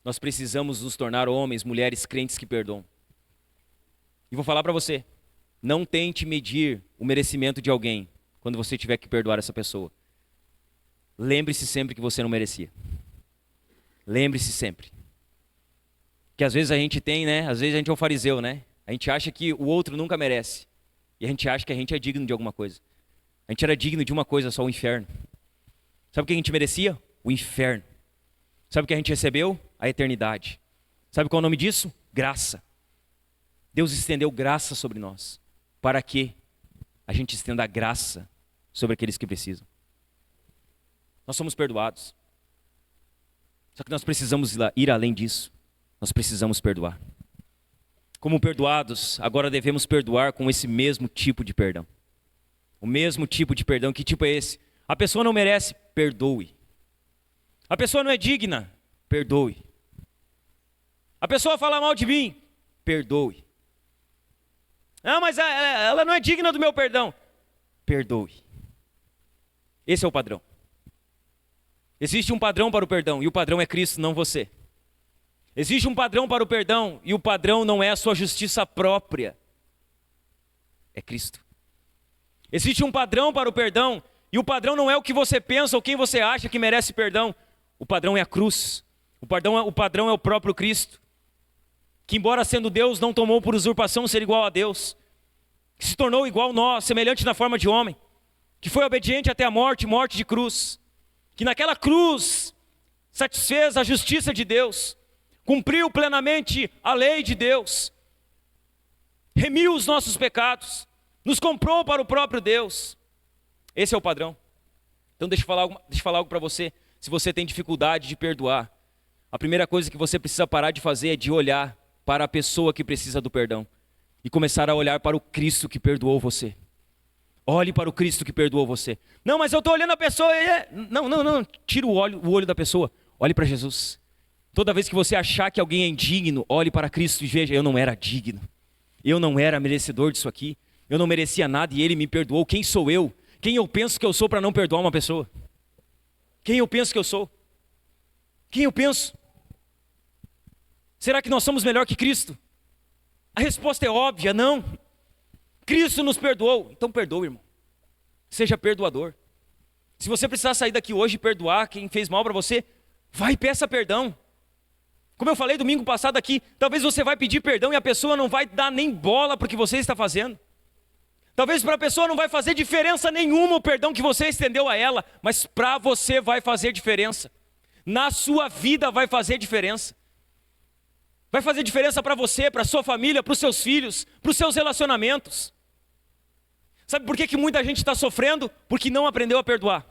Speaker 2: Nós precisamos nos tornar homens, mulheres crentes que perdoam. E vou falar para você, não tente medir o merecimento de alguém quando você tiver que perdoar essa pessoa. Lembre-se sempre que você não merecia. Lembre-se sempre. Que às vezes a gente tem, né? Às vezes a gente é um fariseu, né? A gente acha que o outro nunca merece. E a gente acha que a gente é digno de alguma coisa. A gente era digno de uma coisa só, o inferno. Sabe o que a gente merecia? O inferno. Sabe o que a gente recebeu? A eternidade. Sabe qual é o nome disso? Graça. Deus estendeu graça sobre nós. Para que a gente estenda a graça sobre aqueles que precisam. Nós somos perdoados. Só que nós precisamos ir além disso. Nós precisamos perdoar. Como perdoados, agora devemos perdoar com esse mesmo tipo de perdão. O mesmo tipo de perdão. Que tipo é esse? A pessoa não merece, perdoe. A pessoa não é digna, perdoe. A pessoa fala mal de mim, perdoe. Ah, mas ela não é digna do meu perdão, perdoe. Esse é o padrão. Existe um padrão para o perdão, e o padrão é Cristo, não você. Existe um padrão para o perdão, e o padrão não é a sua justiça própria. É Cristo. Existe um padrão para o perdão, e o padrão não é o que você pensa ou quem você acha que merece perdão. O padrão é a cruz. O padrão é o próprio Cristo. Que embora sendo Deus, não tomou por usurpação ser igual a Deus. Que se tornou igual a nós, semelhante na forma de homem. Que foi obediente até a morte, morte de cruz. Que naquela cruz satisfez a justiça de Deus. Cumpriu plenamente a lei de Deus. Remiu os nossos pecados. Nos comprou para o próprio Deus. Esse é o padrão. Então deixa eu falar algo para você. Se você tem dificuldade de perdoar, a primeira coisa que você precisa parar de fazer é de olhar para a pessoa que precisa do perdão. E começar a olhar para o Cristo que perdoou você. Olhe para o Cristo que perdoou você. Não, mas eu estou olhando a pessoa. Não. Tira o olho da pessoa. Olhe para Jesus. Toda vez que você achar que alguém é indigno, olhe para Cristo e veja, eu não era digno. Eu não era merecedor disso aqui. Eu não merecia nada e Ele me perdoou. Quem sou eu? Quem eu penso que eu sou para não perdoar uma pessoa? Quem eu penso que eu sou? Quem eu penso? Será que nós somos melhor que Cristo? A resposta é óbvia, não. Cristo nos perdoou, então perdoa, irmão. Seja perdoador. Se você precisar sair daqui hoje e perdoar quem fez mal para você, vai e peça perdão. Como eu falei domingo passado aqui, talvez você vai pedir perdão e a pessoa não vai dar nem bola para o que você está fazendo. Talvez para a pessoa não vai fazer diferença nenhuma o perdão que você estendeu a ela, mas para você vai fazer diferença. Na sua vida vai fazer diferença. Vai fazer diferença para você, para a sua família, para os seus filhos, para os seus relacionamentos. Sabe por que muita gente está sofrendo? Porque não aprendeu a perdoar.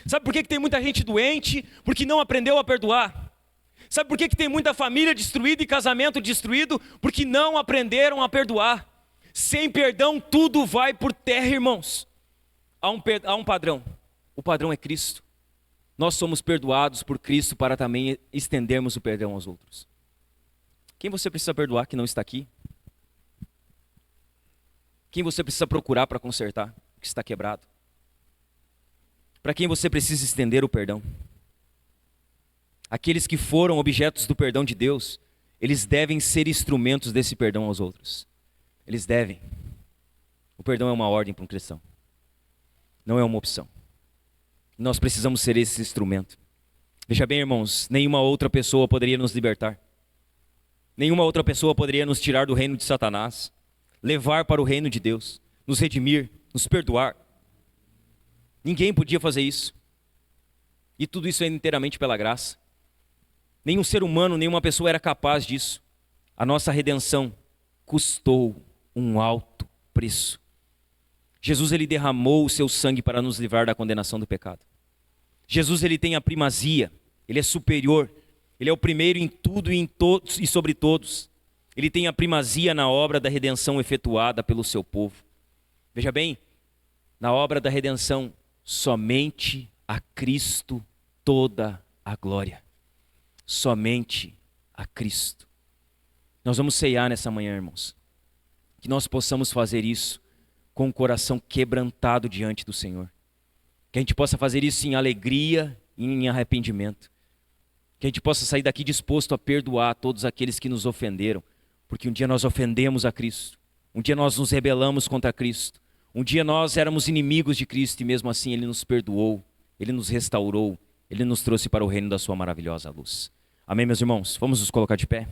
Speaker 2: Sabe por que tem muita gente doente? Porque não aprendeu a perdoar. Sabe por que tem muita família destruída e casamento destruído? Porque não aprenderam a perdoar. Sem perdão tudo vai por terra, irmãos. Há um padrão. O padrão é Cristo. Nós somos perdoados por Cristo para também estendermos o perdão aos outros. Quem você precisa perdoar que não está aqui? Quem você precisa procurar para consertar que está quebrado? Para quem você precisa estender o perdão? Aqueles que foram objetos do perdão de Deus, eles devem ser instrumentos desse perdão aos outros. Eles devem. O perdão é uma ordem para um cristão. Não é uma opção. Nós precisamos ser esse instrumento. Veja bem, irmãos, nenhuma outra pessoa poderia nos libertar. Nenhuma outra pessoa poderia nos tirar do reino de Satanás, levar para o reino de Deus, nos redimir, nos perdoar. Ninguém podia fazer isso. E tudo isso é inteiramente pela graça. Nenhum ser humano, nenhuma pessoa era capaz disso. A nossa redenção custou um alto preço. Jesus, ele derramou o seu sangue para nos livrar da condenação do pecado. Jesus, ele tem a primazia, ele é superior, ele é o primeiro em tudo e em todos e sobre todos. Ele tem a primazia na obra da redenção efetuada pelo seu povo. Veja bem, na obra da redenção, somente a Cristo toda a glória. Somente a Cristo. Nós vamos ceiar nessa manhã, irmãos. Que nós possamos fazer isso com o coração quebrantado diante do Senhor. Que a gente possa fazer isso em alegria e em arrependimento. Que a gente possa sair daqui disposto a perdoar todos aqueles que nos ofenderam. Porque um dia nós ofendemos a Cristo. Um dia nós nos rebelamos contra Cristo. Um dia nós éramos inimigos de Cristo e mesmo assim Ele nos perdoou. Ele nos restaurou. Ele nos trouxe para o reino da sua maravilhosa luz. Amém, meus irmãos? Vamos nos colocar de pé?